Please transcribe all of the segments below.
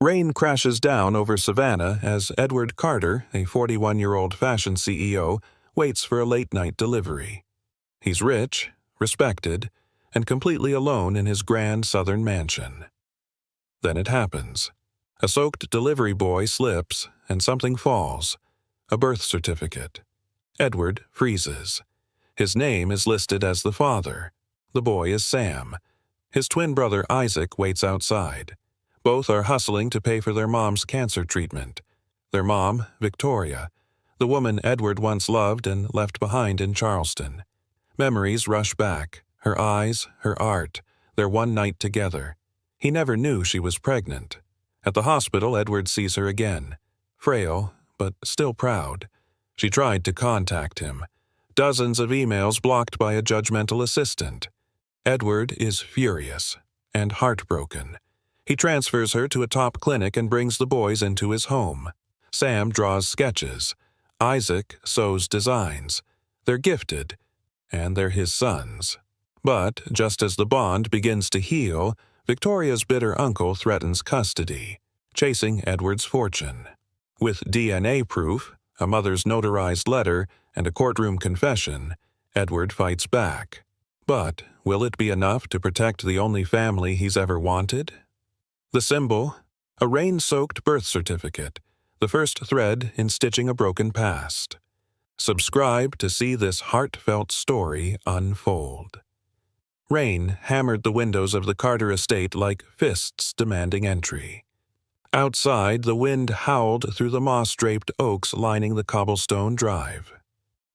Rain crashes down over Savannah as Edward Carter, a 41-year-old fashion CEO, waits for a late-night delivery. He's rich, respected, and completely alone in his grand southern mansion. Then it happens. A soaked delivery boy slips, and something falls. A birth certificate. Edward freezes. His name is listed as the father. The boy is Sam. His twin brother Isaac waits outside. Both are hustling to pay for their mom's cancer treatment. Their mom, Victoria, the woman Edward once loved and left behind in Charleston. Memories rush back, her eyes, her art, their one night together. He never knew she was pregnant. At the hospital, Edward sees her again. Frail, but still proud. She tried to contact him. Dozens of emails blocked by a judgmental assistant. Edward is furious and heartbroken. He transfers her to a top clinic and brings the boys into his home. Sam draws sketches. Isaac sews designs. They're gifted, and they're his sons. But just as the bond begins to heal, Victoria's bitter uncle threatens custody, chasing Edward's fortune. With DNA proof, a mother's notarized letter, and a courtroom confession, Edward fights back. But will it be enough to protect the only family he's ever wanted? The symbol? A rain-soaked birth certificate, the first thread in stitching a broken past. Subscribe to see this heartfelt story unfold. Rain hammered the windows of the Carter estate like fists demanding entry. Outside, the wind howled through the moss-draped oaks lining the cobblestone drive.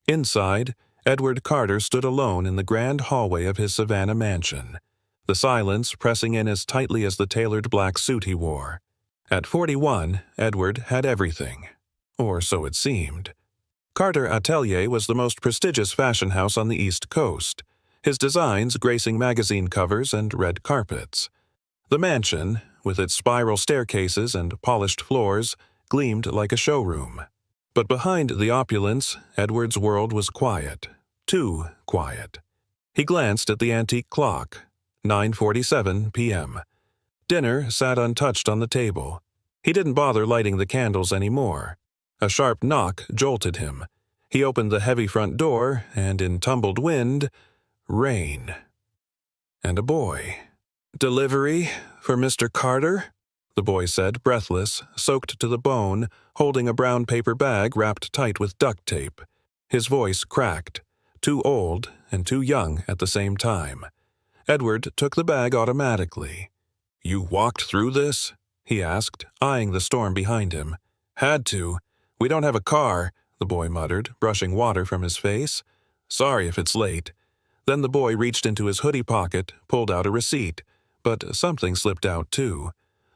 Inside, Edward Carter stood alone in the grand hallway of his Savannah mansion, the silence pressing in as tightly as the tailored black suit he wore. At 41, Edward had everything. Or so it seemed. Carter Atelier was the most prestigious fashion house on the East Coast, his designs gracing magazine covers and red carpets. The mansion, with its spiral staircases and polished floors, gleamed like a showroom. But behind the opulence, Edward's world was quiet. Too quiet. He glanced at the antique clock. 9:47 p.m. Dinner sat untouched on the table. He didn't bother lighting the candles anymore. A sharp knock jolted him. He opened the heavy front door, and in tumbled wind, rain. And a boy. "Delivery for Mr. Carter?" the boy said, breathless, soaked to the bone, holding a brown paper bag wrapped tight with duct tape. His voice cracked, too old and too young at the same time. Edward took the bag automatically. "You walked through this?" he asked, eyeing the storm behind him. "Had to. We don't have a car," the boy muttered, brushing water from his face. "Sorry if it's late." Then the boy reached into his hoodie pocket, pulled out a receipt, but something slipped out too.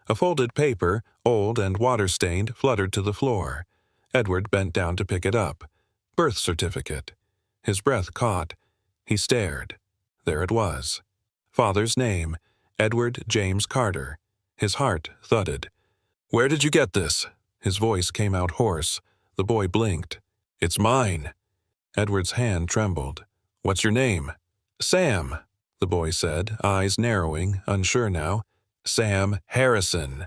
A folded paper, old and water-stained, fluttered to the floor. Edward bent down to pick it up. Birth certificate. His breath caught. He stared. There it was. Father's name, Edward James Carter. His heart thudded. "Where did you get this?" His voice came out hoarse. The boy blinked. "It's mine." Edward's hand trembled. "What's your name?" "Sam," the boy said, eyes narrowing, unsure now. "Sam Harrison."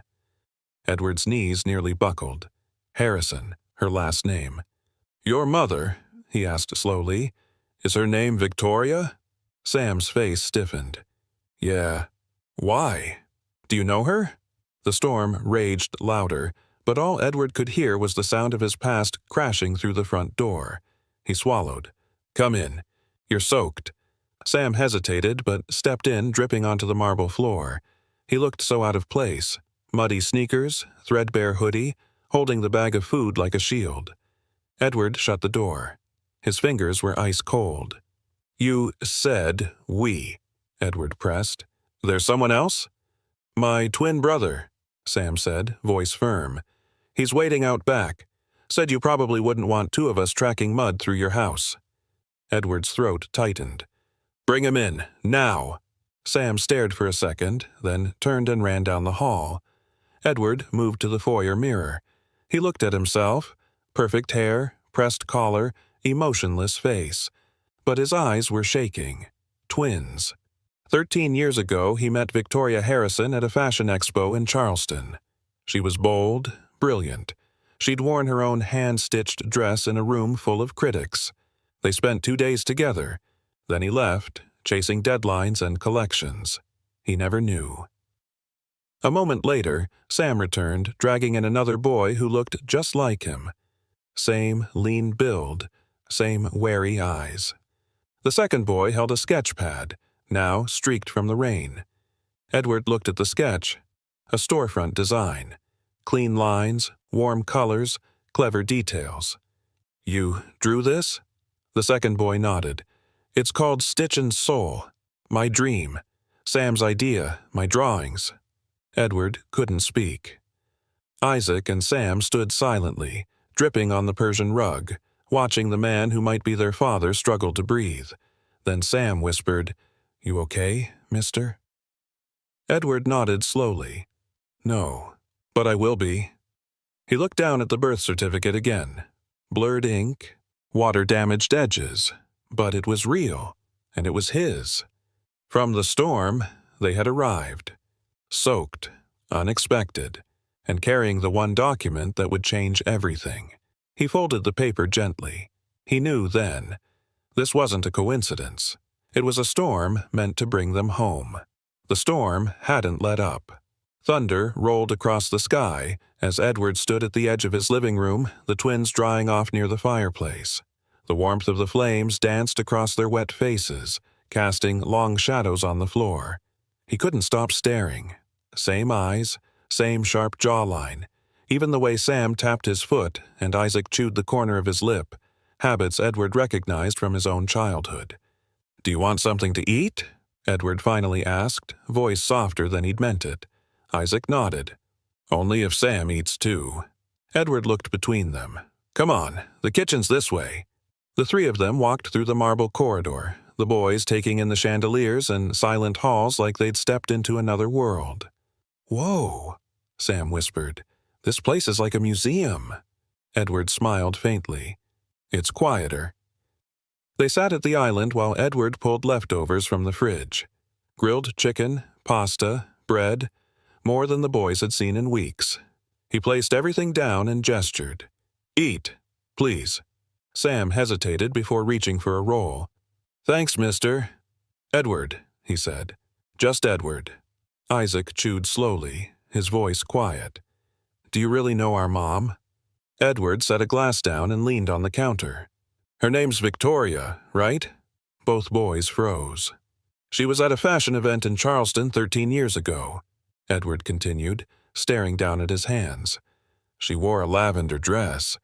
Edward's knees nearly buckled. Harrison, her last name. "Your mother," he asked slowly, "is her name Victoria?" Sam's face stiffened. "Yeah. Why? Do you know her?" The storm raged louder, but all Edward could hear was the sound of his past crashing through the front door. He swallowed. "Come in. You're soaked." Sam hesitated, but stepped in, dripping onto the marble floor. He looked so out of place. Muddy sneakers, threadbare hoodie, holding the bag of food like a shield. Edward shut the door. His fingers were ice cold. "You said we," Edward pressed. "There's someone else?" "My twin brother," Sam said, voice firm. "He's waiting out back. Said you probably wouldn't want two of us tracking mud through your house." Edward's throat tightened. "Bring him in, now." Sam stared for a second, then turned and ran down the hall. Edward moved to the foyer mirror. He looked at himself. Perfect hair, pressed collar, emotionless face. But his eyes were shaking. Twins. 13 years ago, he met Victoria Harrison at a fashion expo in Charleston. She was bold, brilliant. She'd worn her own hand-stitched dress in a room full of critics. They spent 2 days together. Then he left, chasing deadlines and collections. He never knew. A moment later, Sam returned, dragging in another boy who looked just like him. Same lean build, same wary eyes. The second boy held a sketch pad, now streaked from the rain. Edward looked at the sketch. A storefront design. Clean lines, warm colors, clever details. "You drew this?" The second boy nodded. "It's called Stitch and Soul. My dream. Sam's idea, my drawings." Edward couldn't speak. Isaac and Sam stood silently, dripping on the Persian rug, watching the man who might be their father struggle to breathe. Then Sam whispered, "You okay, mister?" Edward nodded slowly. "No, but I will be." He looked down at the birth certificate again. Blurred ink, water-damaged edges, but it was real, and it was his. From the storm, they had arrived. Soaked, unexpected, and carrying the one document that would change everything. He folded the paper gently. He knew then. This wasn't a coincidence. It was a storm meant to bring them home. The storm hadn't let up. Thunder rolled across the sky as Edward stood at the edge of his living room, the twins drying off near the fireplace. The warmth of the flames danced across their wet faces, casting long shadows on the floor. He couldn't stop staring. Same eyes, same sharp jawline. Even the way Sam tapped his foot and Isaac chewed the corner of his lip, habits Edward recognized from his own childhood. "Do you want something to eat?" Edward finally asked, voice softer than he'd meant it. Isaac nodded. "Only if Sam eats too." Edward looked between them. "Come on, the kitchen's this way." The three of them walked through the marble corridor, the boys taking in the chandeliers and silent halls like they'd stepped into another world. "Whoa," Sam whispered. "This place is like a museum." Edward smiled faintly. "It's quieter." They sat at the island while Edward pulled leftovers from the fridge. Grilled chicken, pasta, bread, more than the boys had seen in weeks. He placed everything down and gestured. "Eat, please." Sam hesitated before reaching for a roll. "Thanks, mister." "Edward," he said. "Just Edward." Isaac chewed slowly, his voice quiet. "Do you really know our mom?" Edward set a glass down and leaned on the counter. "Her name's Victoria, right?" Both boys froze. "She was at a fashion event in Charleston 13 years ago," Edward continued, staring down at his hands. "She wore a lavender dress.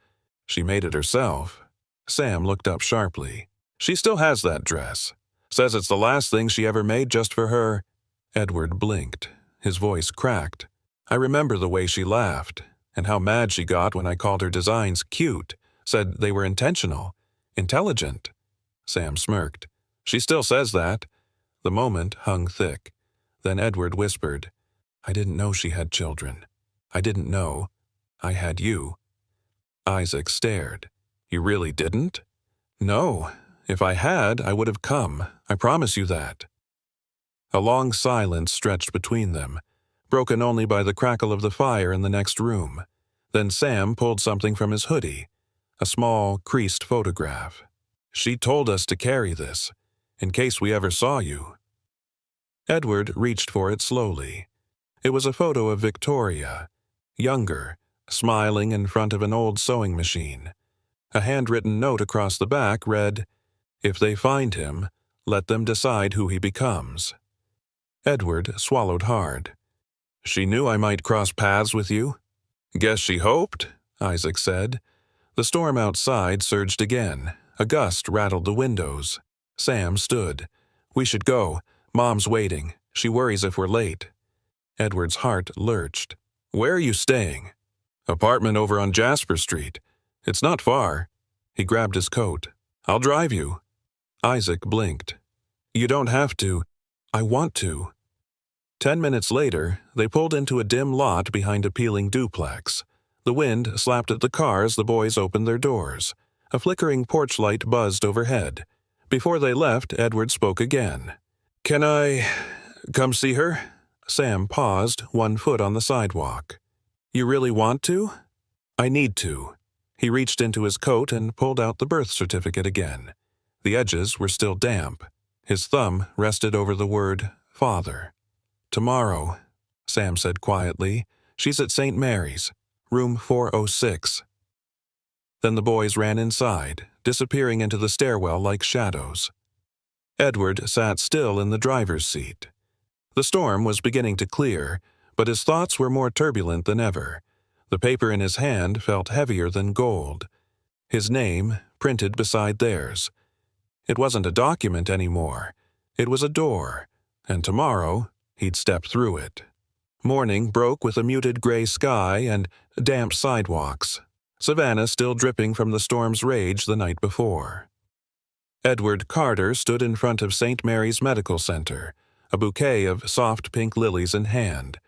She made it herself." Sam looked up sharply. "She still has that dress. Says it's the last thing she ever made just for her." Edward blinked. His voice cracked. "I remember the way she laughed, and how mad she got when I called her designs cute, said they were intentional, intelligent." Sam smirked. "She still says that." The moment hung thick. Then Edward whispered, "I didn't know she had children. I didn't know. I had you." Isaac stared. "You really didn't?" "No. If I had, I would have come. I promise you that." A long silence stretched between them, broken only by the crackle of the fire in the next room. Then Sam pulled something from his hoodie, a small, creased photograph. "She told us to carry this, in case we ever saw you." Edward reached for it slowly. It was a photo of Victoria, younger, smiling in front of an old sewing machine. A handwritten note across the back read, "If they find him, let them decide who he becomes." Edward swallowed hard. "She knew I might cross paths with you?" "Guess she hoped," Isaac said. The storm outside surged again. A gust rattled the windows. Sam stood. "We should go. Mom's waiting. She worries if we're late." Edward's heart lurched. "Where are you staying?" "Apartment over on Jasper Street. It's not far." He grabbed his coat. "I'll drive you." Isaac blinked. "You don't have to. I want to." 10 minutes later, they pulled into a dim lot behind a peeling duplex. The wind slapped at the car as the boys opened their doors. A flickering porch light buzzed overhead. Before they left, Edward spoke again. "Can I come see her?" Sam paused, one foot on the sidewalk. You really want to? I need to. He reached into his coat and pulled out the birth certificate again. The edges were still damp. His thumb rested over the word father. Tomorrow, Sam said quietly. She's at St. Mary's, room 406. Then the boys ran inside, disappearing into the stairwell like shadows. Edward sat still in the driver's seat. The storm was beginning to clear, but his thoughts were more turbulent than ever. The paper in his hand felt heavier than gold. His name printed beside theirs. It wasn't a document anymore. It was a door, and tomorrow he'd step through it. Morning broke with a muted gray sky and damp sidewalks, Savannah still dripping from the storm's rage the night before. Edward Carter stood in front of St. Mary's Medical Center, a bouquet of soft pink lilies in hand,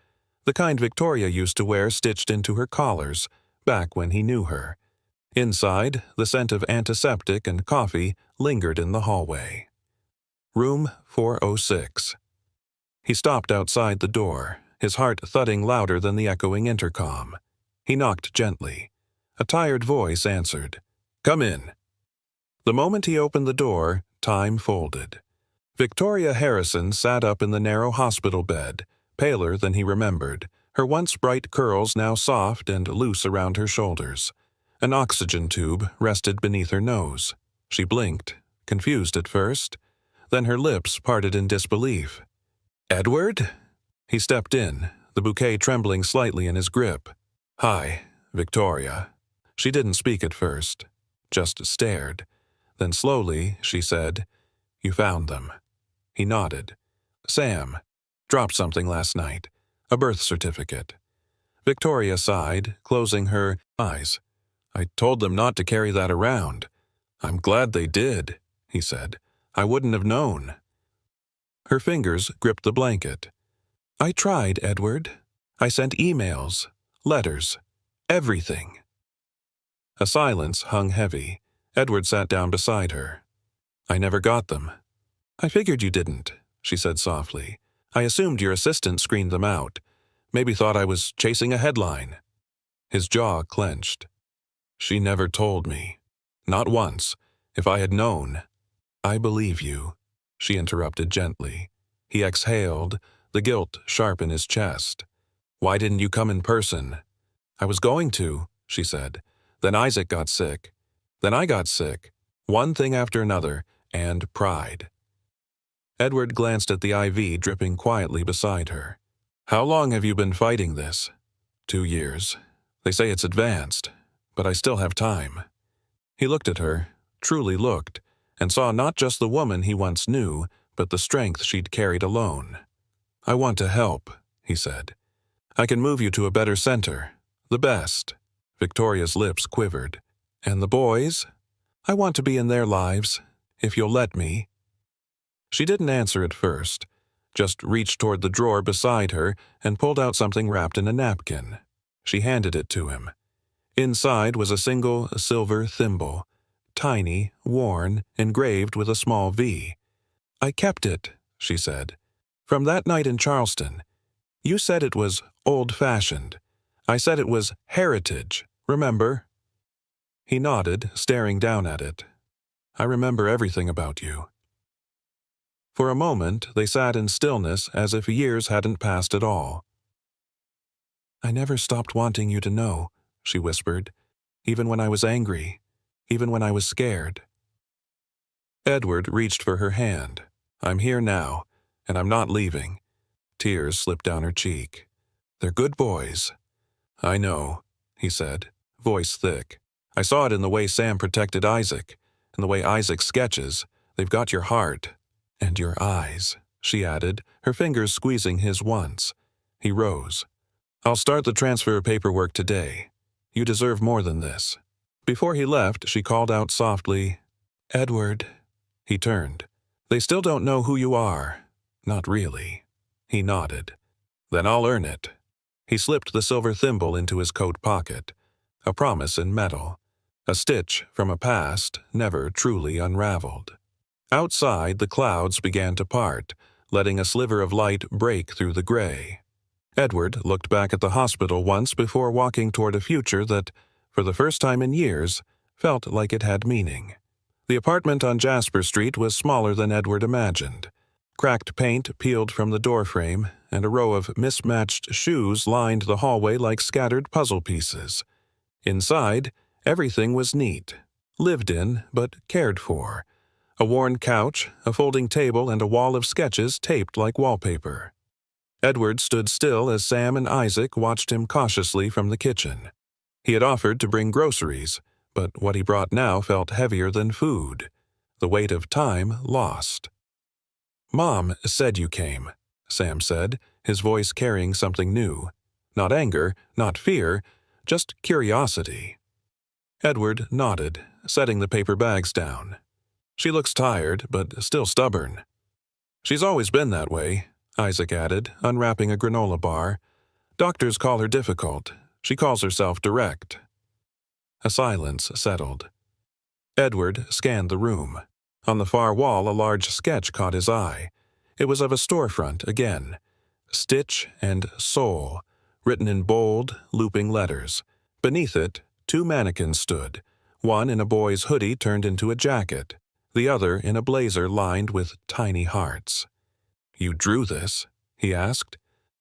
the kind Victoria used to wear stitched into her collars, back when he knew her. Inside, the scent of antiseptic and coffee lingered in the hallway. Room 406. He stopped outside the door, his heart thudding louder than the echoing intercom. He knocked gently. A tired voice answered, "Come in." The moment he opened the door, time folded. Victoria Harrison sat up in the narrow hospital bed, paler than he remembered, her once bright curls now soft and loose around her shoulders. An oxygen tube rested beneath her nose. She blinked, confused at first. Then her lips parted in disbelief. "Edward?" He stepped in, the bouquet trembling slightly in his grip. "Hi, Victoria." She didn't speak at first, just stared. Then slowly, she said, "You found them." He nodded. "Sam dropped something last night, a birth certificate." Victoria sighed, closing her eyes. "I told them not to carry that around." "I'm glad they did," he said. "I wouldn't have known." Her fingers gripped the blanket. "I tried, Edward. I sent emails, letters, everything." A silence hung heavy. Edward sat down beside her. "I never got them." "I figured you didn't," she said softly. "I assumed your assistant screened them out. Maybe thought I was chasing a headline." His jaw clenched. "She never told me. Not once. If I had known." "I believe you," she interrupted gently. He exhaled, the guilt sharp in his chest. "Why didn't you come in person?" "I was going to," she said. "Then Isaac got sick. Then I got sick. One thing after another, and pride." Edward glanced at the IV dripping quietly beside her. "How long have you been fighting this?" 2 years. They say it's advanced, but I still have time." He looked at her, truly looked, and saw not just the woman he once knew, but the strength she'd carried alone. "I want to help," he said. "I can move you to a better center. The best." Victoria's lips quivered. "And the boys? I want to be in their lives, if you'll let me." She didn't answer at first, just reached toward the drawer beside her and pulled out something wrapped in a napkin. She handed it to him. Inside was a single silver thimble, tiny, worn, engraved with a small V. "I kept it," she said. "From that night in Charleston. You said it was old-fashioned. I said it was heritage, remember?" He nodded, staring down at it. "I remember everything about you." For a moment, they sat in stillness as if years hadn't passed at all. "I never stopped wanting you to know," she whispered, "even when I was angry, even when I was scared." Edward reached for her hand. "I'm here now, and I'm not leaving." Tears slipped down her cheek. "They're good boys." "I know," he said, voice thick. "I saw it in the way Sam protected Isaac, in the way Isaac sketches. They've got your heart. And your eyes," she added, her fingers squeezing his once. He rose. "I'll start the transfer paperwork today. You deserve more than this." Before he left, she called out softly, "Edward." He turned. "They still don't know who you are." "Not really." He nodded. "Then I'll earn it." He slipped the silver thimble into his coat pocket. A promise in metal. A stitch from a past never truly unraveled. Outside, the clouds began to part, letting a sliver of light break through the gray. Edward looked back at the hospital once before walking toward a future that, for the first time in years, felt like it had meaning. The apartment on Jasper Street was smaller than Edward imagined. Cracked paint peeled from the doorframe, and a row of mismatched shoes lined the hallway like scattered puzzle pieces. Inside, everything was neat, lived in but cared for. A worn couch, a folding table, and a wall of sketches taped like wallpaper. Edward stood still as Sam and Isaac watched him cautiously from the kitchen. He had offered to bring groceries, but what he brought now felt heavier than food. The weight of time lost. "Mom said you came," Sam said, his voice carrying something new. Not anger, not fear, just curiosity. Edward nodded, setting the paper bags down. "She looks tired, but still stubborn." "She's always been that way," Isaac added, unwrapping a granola bar. "Doctors call her difficult. She calls herself direct." A silence settled. Edward scanned the room. On the far wall, a large sketch caught his eye. It was of a storefront again. Stitch and Soul, written in bold, looping letters. Beneath it, two mannequins stood, one in a boy's hoodie turned into a jacket, the other in a blazer lined with tiny hearts. "You drew this?" he asked.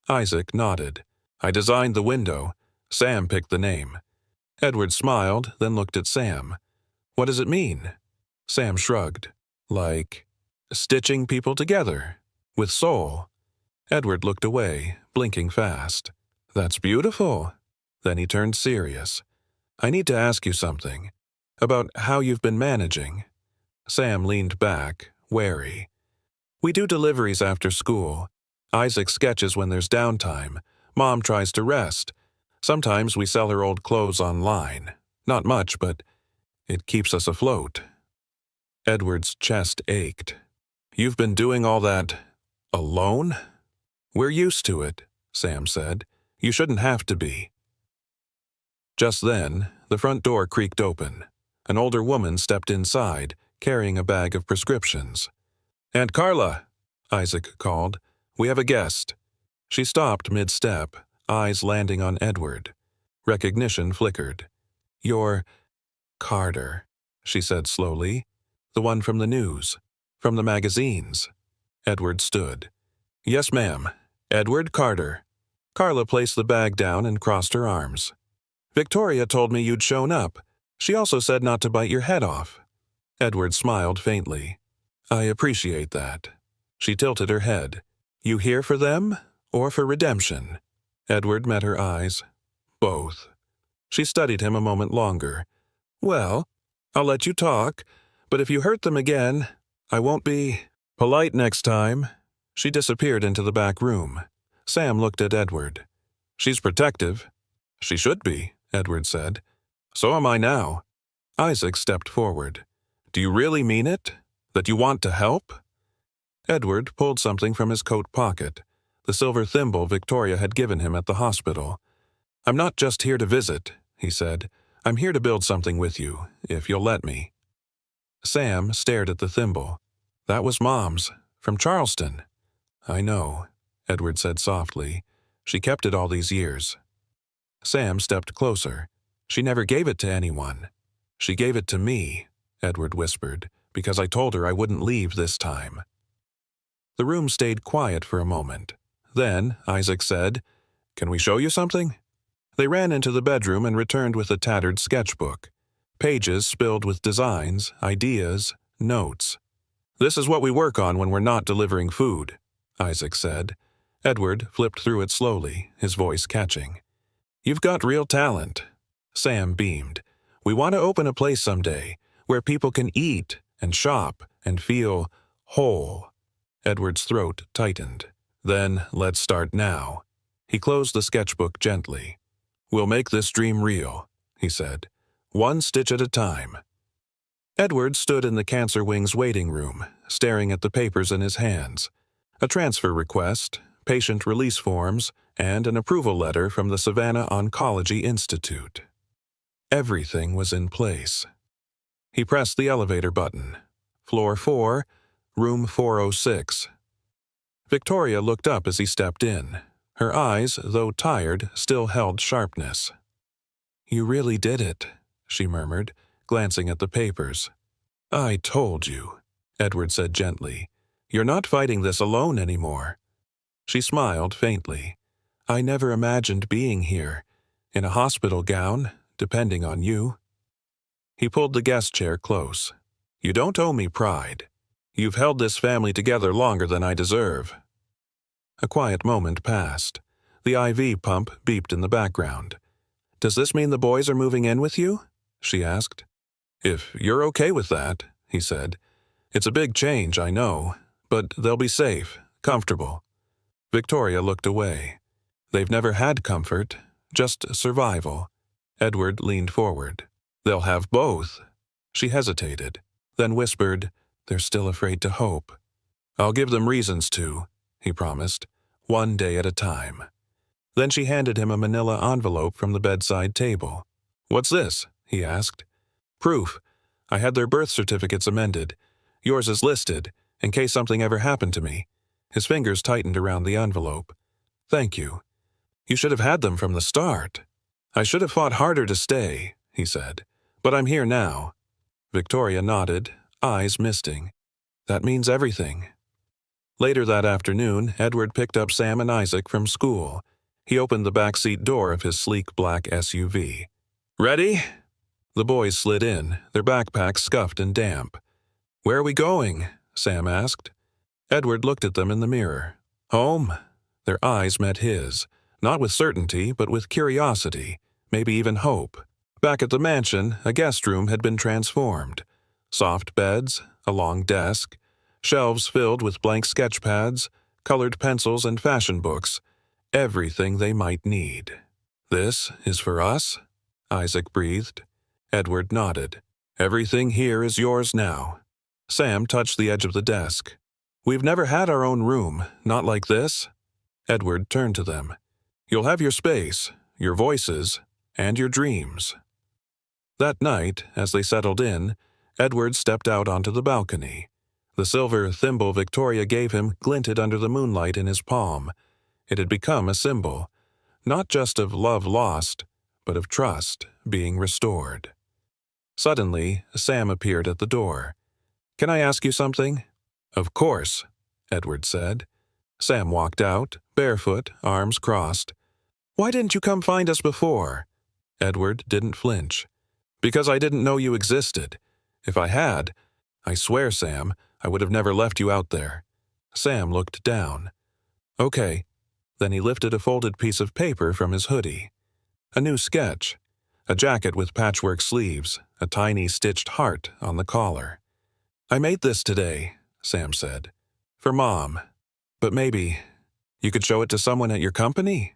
Isaac nodded. "I designed the window. Sam picked the name." Edward smiled, then looked at Sam. "What does it mean?" Sam shrugged. "Like stitching people together, with soul." Edward looked away, blinking fast. "That's beautiful." Then he turned serious. "I need to ask you something. About how you've been managing." Sam leaned back, wary. "We do deliveries after school. Isaac sketches when there's downtime. Mom tries to rest. Sometimes we sell her old clothes online. Not much, but it keeps us afloat." Edward's chest ached. "You've been doing all that alone?" "We're used to it," Sam said. "You shouldn't have to be." Just then, the front door creaked open. An older woman stepped inside, carrying a bag of prescriptions. "Aunt Carla," Isaac called. "We have a guest." She stopped mid-step, eyes landing on Edward. Recognition flickered. "You're Carter," she said slowly. "The one from the news. From the magazines." Edward stood. "Yes, ma'am. Edward Carter." Carla placed the bag down and crossed her arms. "Victoria told me you'd shown up. She also said not to bite your head off." Edward smiled faintly. "I appreciate that." She tilted her head. "You here for them, or for redemption?" Edward met her eyes. "Both." She studied him a moment longer. "Well, I'll let you talk, but if you hurt them again, I won't be polite next time." She disappeared into the back room. Sam looked at Edward. "She's protective." "She should be," Edward said. "So am I now." Isaac stepped forward. "Do you really mean it? That you want to help?" Edward pulled something from his coat pocket, the silver thimble Victoria had given him at the hospital. "I'm not just here to visit," he said. "I'm here to build something with you, if you'll let me." Sam stared at the thimble. "That was Mom's, from Charleston." "I know," Edward said softly. "She kept it all these years." Sam stepped closer. "She never gave it to anyone." "She gave it to me," Edward whispered, "because I told her I wouldn't leave this time." The room stayed quiet for a moment. Then Isaac said, "Can we show you something?" They ran into the bedroom and returned with a tattered sketchbook. Pages spilled with designs, ideas, notes. "This is what we work on when we're not delivering food," Isaac said. Edward flipped through it slowly, his voice catching. "You've got real talent." Sam beamed. "We want to open a place someday where people can eat and shop and feel whole." Edward's throat tightened. "Then let's start now." He closed the sketchbook gently. "We'll make this dream real," he said. "One stitch at a time." Edward stood in the cancer wing's waiting room, staring at the papers in his hands. A transfer request, patient release forms, and an approval letter from the Savannah Oncology Institute. Everything was in place. He pressed the elevator button. Floor 4, room 406. Victoria looked up as he stepped in. Her eyes, though tired, still held sharpness. "You really did it," she murmured, glancing at the papers. "I told you," Edward said gently. "You're not fighting this alone anymore." She smiled faintly. "I never imagined being here, in a hospital gown, depending on you." He pulled the guest chair close. "You don't owe me pride. You've held this family together longer than I deserve." A quiet moment passed. The IV pump beeped in the background. "Does this mean the boys are moving in with you?" she asked. "If you're okay with that," he said. "It's a big change, I know, but they'll be safe, comfortable." Victoria looked away. "They've never had comfort, just survival." Edward leaned forward. "They'll have both." She hesitated, then whispered, "They're still afraid to hope." "I'll give them reasons to," he promised, "one day at a time." Then she handed him a manila envelope from the bedside table. "What's this?" he asked. "Proof. I had their birth certificates amended. Yours is listed, in case something ever happened to me." His fingers tightened around the envelope. "Thank you. You should have had them from the start." "I should have fought harder to stay," he said. "But I'm here now." Victoria nodded, eyes misting. "That means everything." Later that afternoon, Edward picked up Sam and Isaac from school. He opened the backseat door of his sleek black SUV. "Ready?" The boys slid in, their backpacks scuffed and damp. "Where are we going?" Sam asked. Edward looked at them in the mirror. "Home?" Their eyes met his, not with certainty, but with curiosity, maybe even hope. Back at the mansion, a guest room had been transformed. Soft beds, a long desk, shelves filled with blank sketch pads, colored pencils and fashion books, everything they might need. "This is for us?" Isaac breathed. Edward nodded. "Everything here is yours now." Sam touched the edge of the desk. "We've never had our own room, not like this." Edward turned to them. "You'll have your space, your voices, and your dreams." That night, as they settled in, Edward stepped out onto the balcony. The silver thimble Victoria gave him glinted under the moonlight in his palm. It had become a symbol, not just of love lost, but of trust being restored. Suddenly, Sam appeared at the door. "Can I ask you something?" "Of course," Edward said. Sam walked out, barefoot, arms crossed. "Why didn't you come find us before?" Edward didn't flinch. "Because I didn't know you existed. If I had, I swear, Sam, I would have never left you out there." Sam looked down. "Okay." Then he lifted a folded piece of paper from his hoodie. A new sketch. A jacket with patchwork sleeves, a tiny stitched heart on the collar. "I made this today," Sam said. "For Mom. But maybe you could show it to someone at your company?"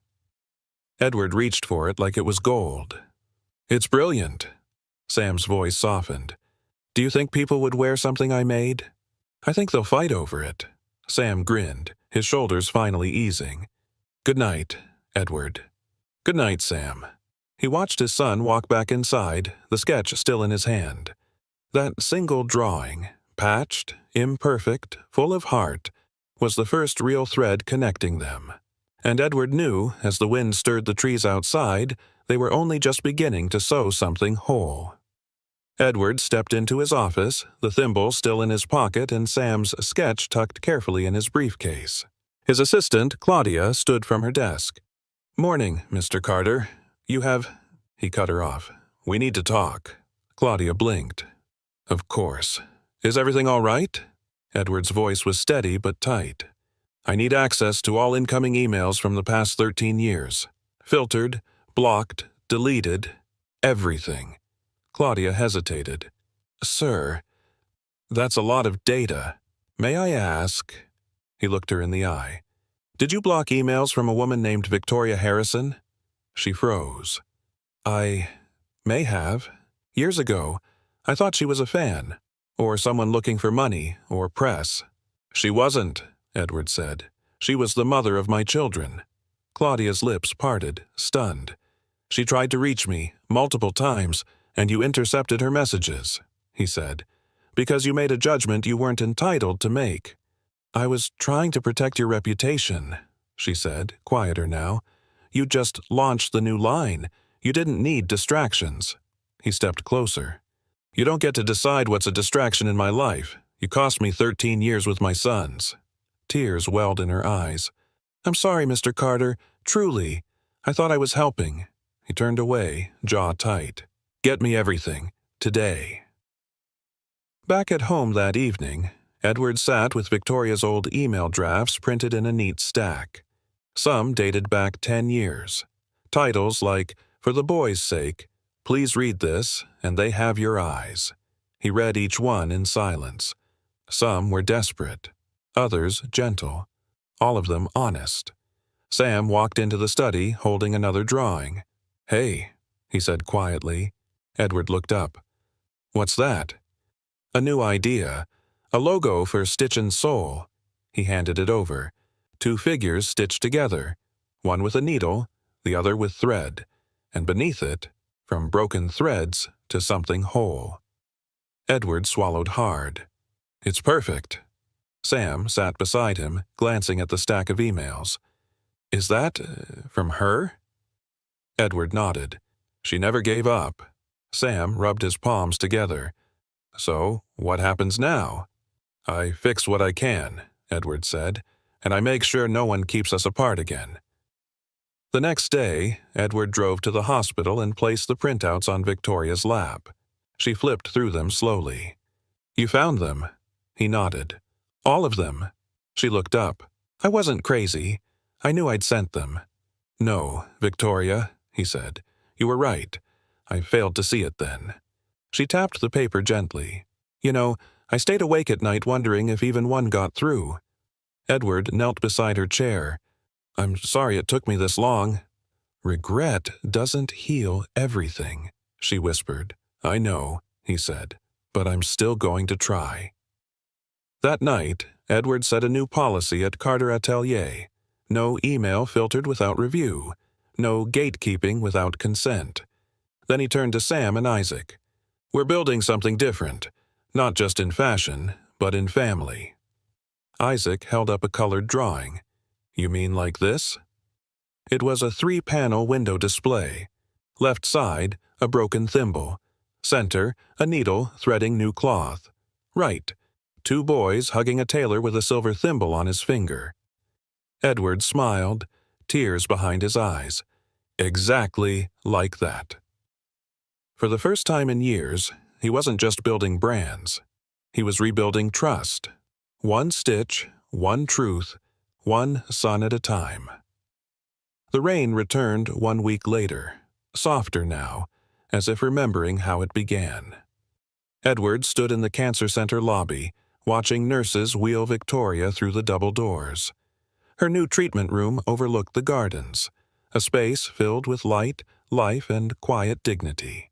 Edward reached for it like it was gold. "It's brilliant." Sam's voice softened. "Do you think people would wear something I made?" "I think they'll fight over it." Sam grinned, his shoulders finally easing. "Good night, Edward." "Good night, Sam." He watched his son walk back inside, the sketch still in his hand. That single drawing, patched, imperfect, full of heart, was the first real thread connecting them. And Edward knew, as the wind stirred the trees outside, they were only just beginning to sew something whole. Edward stepped into his office, the thimble still in his pocket and Sam's sketch tucked carefully in his briefcase. His assistant, Claudia, stood from her desk. "Morning, Mr. Carter. You have—" He cut her off. "We need to talk." Claudia blinked. "Of course. Is everything all right?" Edward's voice was steady but tight. "I need access to all incoming emails from the past 13 years. Filtered, blocked, deleted, everything." Claudia hesitated. "Sir, that's a lot of data. May I ask?" He looked her in the eye. "Did you block emails from a woman named Victoria Harrison?" She froze. "I may have. Years ago, I thought she was a fan, or someone looking for money or press." "She wasn't," Edward said. "She was the mother of my children." Claudia's lips parted, stunned. "She tried to reach me, multiple times, and you intercepted her messages," he said, "because you made a judgment you weren't entitled to make." "I was trying to protect your reputation," she said, quieter now. You just launched the new line. You didn't need distractions. He stepped closer. You don't get to decide what's a distraction in my life. You cost me 13 years with my sons. Tears welled in her eyes. I'm sorry, Mr. Carter. Truly. I thought I was helping. He turned away, jaw tight. Get me everything. Today. Back at home that evening, Edward sat with Victoria's old email drafts printed in a neat stack. Some dated back 10 years. Titles like, For the Boys' Sake, Please Read This, and They Have Your Eyes. He read each one in silence. Some were desperate, others gentle, all of them honest. Sam walked into the study holding another drawing. Hey, he said quietly. Edward looked up. What's that? A new idea. A logo for Stitch and Soul. He handed it over. 2 figures stitched together, one with a needle, the other with thread, and beneath it, from broken threads to something whole. Edward swallowed hard. It's perfect. Sam sat beside him, glancing at the stack of emails. Is that from her? Edward nodded. She never gave up. Sam rubbed his palms together. So, what happens now? I fix what I can, Edward said, and I make sure no one keeps us apart again. The next day, Edward drove to the hospital and placed the printouts on Victoria's lap. She flipped through them slowly. You found them? He nodded. All of them. She looked up. I wasn't crazy. I knew I'd sent them. No, Victoria, he said. You were right. I failed to see it then. She tapped the paper gently. You know, I stayed awake at night wondering if even one got through. Edward knelt beside her chair. I'm sorry it took me this long. Regret doesn't heal everything, she whispered. I know, he said, but I'm still going to try. That night, Edward set a new policy at Carter Atelier. No email filtered without review. No gatekeeping without consent. Then he turned to Sam and Isaac. We're building something different, not just in fashion, but in family. Isaac held up a colored drawing. You mean like this? It was a 3-panel window display. Left side, a broken thimble. Center, a needle threading new cloth. Right, 2 boys hugging a tailor with a silver thimble on his finger. Edward smiled, tears behind his eyes. Exactly like that. For the first time in years, he wasn't just building brands. He was rebuilding trust. One stitch, one truth, one son at a time. The rain returned 1 week later, softer now, as if remembering how it began. Edward stood in the cancer center lobby, watching nurses wheel Victoria through the double doors. Her new treatment room overlooked the gardens, a space filled with light, life, and quiet dignity.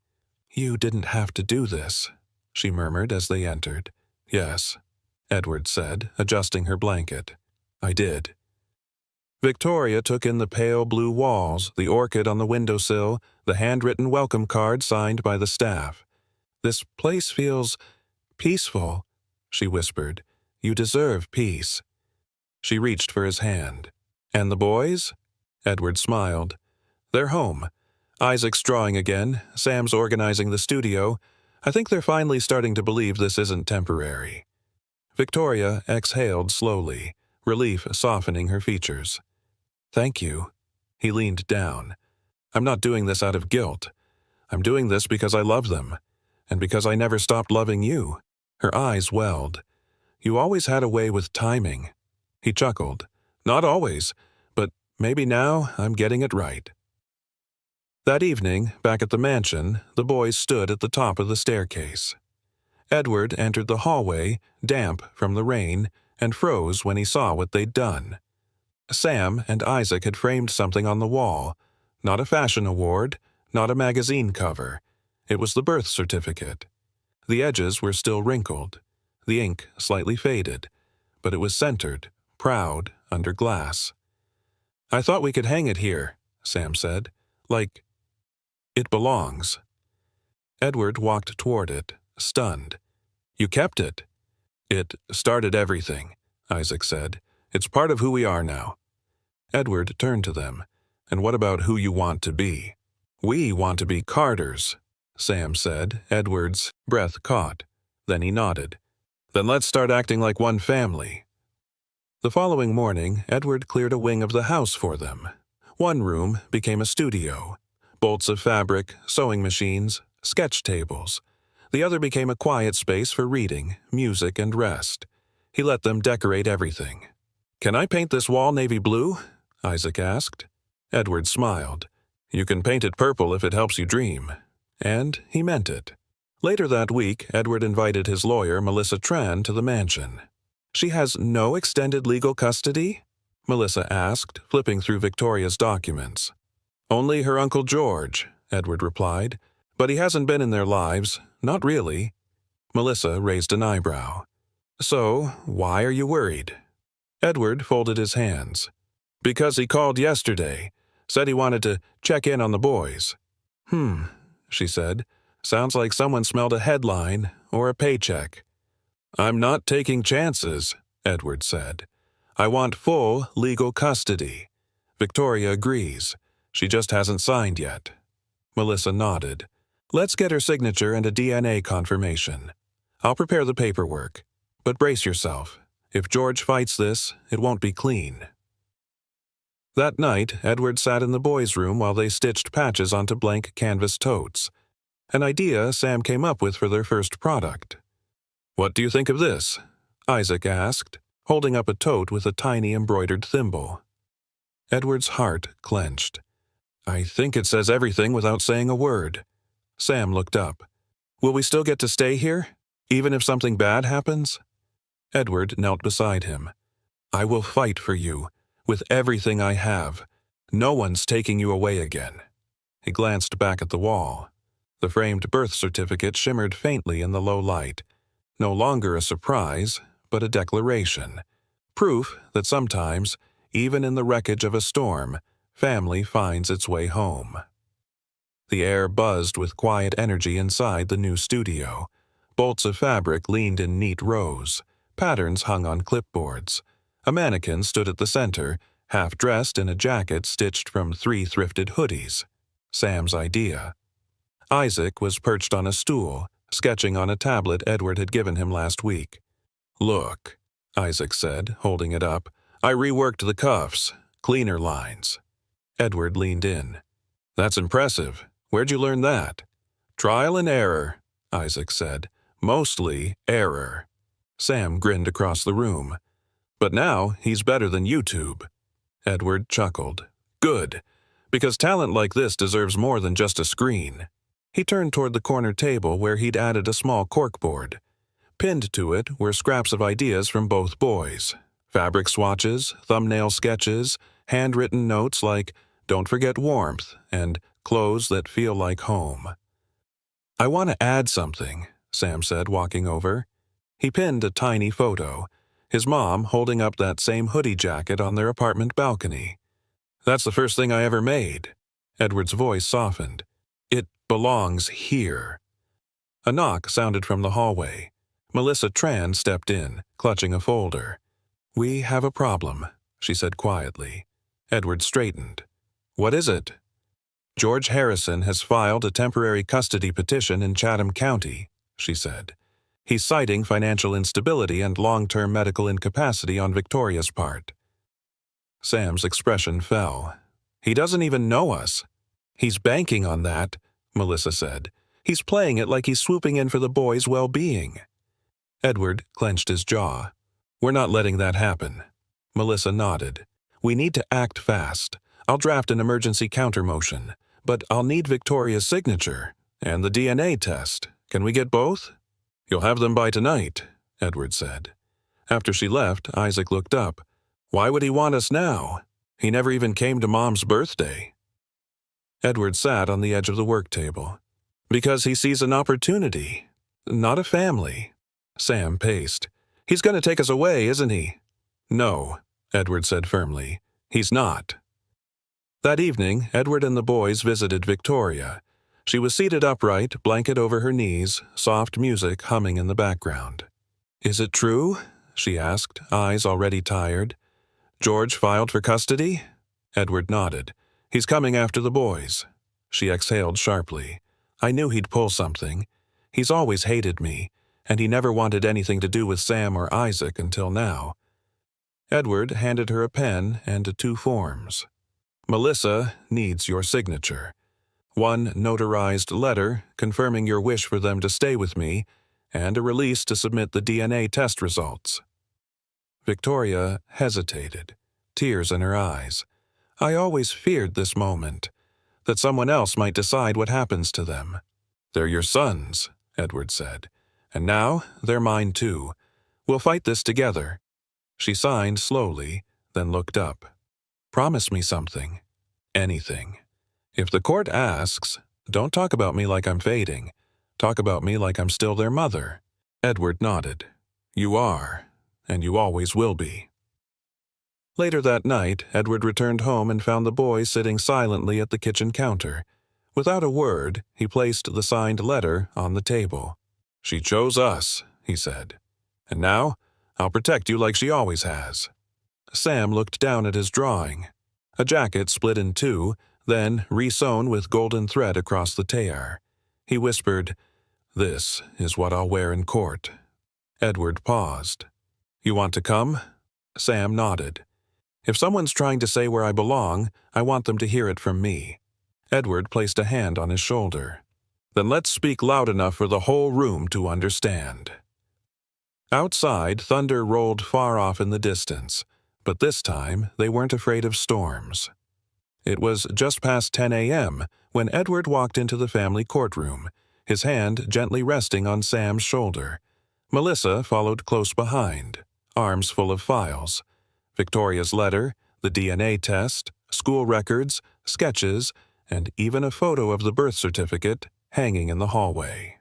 You didn't have to do this, she murmured as they entered. Yes, Edward said, adjusting her blanket. I did. Victoria took in the pale blue walls, the orchid on the windowsill, the handwritten welcome card signed by the staff. This place feels peaceful, she whispered. You deserve peace. She reached for his hand. And the boys? Edward smiled. They're home. Isaac's drawing again, Sam's organizing the studio. I think they're finally starting to believe this isn't temporary. Victoria exhaled slowly, relief softening her features. Thank you. He leaned down. I'm not doing this out of guilt. I'm doing this because I love them, and because I never stopped loving you. Her eyes welled. You always had a way with timing. He chuckled. Not always, but maybe now I'm getting it right. That evening, back at the mansion, the boys stood at the top of the staircase. Edward entered the hallway, damp from the rain, and froze when he saw what they'd done. Sam and Isaac had framed something on the wall. Not a fashion award, not a magazine cover. It was the birth certificate. The edges were still wrinkled, the ink slightly faded, but it was centered, proud, under glass. I thought we could hang it here, Sam said. Like, it belongs. Edward walked toward it, stunned. You kept it. It started everything, Isaac said. It's part of who we are now. Edward turned to them. "And what about who you want to be?" "We want to be Carters," Sam said. Edward's breath caught. Then he nodded. "Then let's start acting like one family." The following morning, Edward cleared a wing of the house for them. One room became a studio. Bolts of fabric, sewing machines, sketch tables. The other became a quiet space for reading, music, and rest. He let them decorate everything. "Can I paint this wall navy blue?" Isaac asked. Edward smiled. "You can paint it purple if it helps you dream." And he meant it. Later that week, Edward invited his lawyer, Melissa Tran, to the mansion. "She has no extended legal custody?" Melissa asked, flipping through Victoria's documents. "Only her Uncle George," Edward replied. "But he hasn't been in their lives. Not really." Melissa raised an eyebrow. "So, why are you worried?" Edward folded his hands. "Because he called yesterday. Said he wanted to check in on the boys." She said. "Sounds like someone smelled a headline or a paycheck." "I'm not taking chances," Edward said. "I want full legal custody." Victoria agrees. She just hasn't signed yet. Melissa nodded. "Let's get her signature and a DNA confirmation. I'll prepare the paperwork. But brace yourself. If George fights this, it won't be clean." That night, Edward sat in the boys' room while they stitched patches onto blank canvas totes. An idea Sam came up with for their first product. "What do you think of this?" Isaac asked, holding up a tote with a tiny embroidered thimble. Edward's heart clenched. "I think it says everything without saying a word." Sam looked up. "Will we still get to stay here, even if something bad happens?" Edward knelt beside him. "I will fight for you, with everything I have. No one's taking you away again." He glanced back at the wall. The framed birth certificate shimmered faintly in the low light. No longer a surprise, but a declaration. Proof that sometimes, even in the wreckage of a storm, family finds its way home. The air buzzed with quiet energy inside the new studio. Bolts of fabric leaned in neat rows. Patterns hung on clipboards. A mannequin stood at the center, half-dressed in a jacket stitched from 3 thrifted hoodies. Sam's idea. Isaac was perched on a stool, sketching on a tablet Edward had given him last week. "Look," Isaac said, holding it up. "I reworked the cuffs. Cleaner lines." Edward leaned in. "That's impressive. Where'd you learn that?" "Trial and error," Isaac said. "Mostly error." Sam grinned across the room. "But now he's better than YouTube." Edward chuckled. "Good, because talent like this deserves more than just a screen." He turned toward the corner table where he'd added a small corkboard. Pinned to it were scraps of ideas from both boys. Fabric swatches, thumbnail sketches, handwritten notes like, "Don't forget warmth," and "Clothes that feel like home." "I want to add something," Sam said, walking over. He pinned a tiny photo. His mom holding up that same hoodie jacket on their apartment balcony. "That's the first thing I ever made." Edward's voice softened. "It belongs here." A knock sounded from the hallway. Melissa Tran stepped in, clutching a folder. "We have a problem," she said quietly. Edward straightened. "What is it?" "George Harrison has filed a temporary custody petition in Chatham County," she said. "He's citing financial instability and long-term medical incapacity on Victoria's part." Sam's expression fell. "He doesn't even know us." "He's banking on that," Melissa said. "He's playing it like he's swooping in for the boys' well-being." Edward clenched his jaw. "We're not letting that happen." Melissa nodded. "We need to act fast. I'll draft an emergency counter-motion, but I'll need Victoria's signature and the DNA test. Can we get both?" "You'll have them by tonight," Edward said. After she left, Isaac looked up. "Why would he want us now? He never even came to Mom's birthday." Edward sat on the edge of the work table. "Because he sees an opportunity, not a family." Sam paced. "He's going to take us away, isn't he?" "No," Edward said firmly. "He's not." That evening, Edward and the boys visited Victoria. She was seated upright, blanket over her knees, soft music humming in the background. "Is it true?" she asked, eyes already tired. "George filed for custody?" Edward nodded. "He's coming after the boys." She exhaled sharply. "I knew he'd pull something. He's always hated me, and he never wanted anything to do with Sam or Isaac until now." Edward handed her a pen and 2 forms. "Melissa needs your signature. 1 notarized letter confirming your wish for them to stay with me, and a release to submit the DNA test results." Victoria hesitated, tears in her eyes. "I always feared this moment, that someone else might decide what happens to them." "They're your sons," Edward said. "And now they're mine too. We'll fight this together." She signed slowly, then looked up. "Promise me something." "Anything. If the court asks, don't talk about me like I'm fading. Talk about me like I'm still their mother." Edward nodded. "You are, and you always will be." Later that night, Edward returned home and found the boys sitting silently at the kitchen counter. Without a word, he placed the signed letter on the table. "She chose us," he said. "And now, I'll protect you like she always has." Sam looked down at his drawing. A jacket split in 2, then re-sewn with golden thread across the tear. He whispered, "This is what I'll wear in court." Edward paused. "You want to come?" Sam nodded. "If someone's trying to say where I belong, I want them to hear it from me." Edward placed a hand on his shoulder. "Then let's speak loud enough for the whole room to understand." Outside, thunder rolled far off in the distance, but this time they weren't afraid of storms. It was just past 10 a.m. when Edward walked into the family courtroom, his hand gently resting on Sam's shoulder. Melissa followed close behind, arms full of files. Victoria's letter, the DNA test, school records, sketches, and even a photo of the birth certificate hanging in the hallway.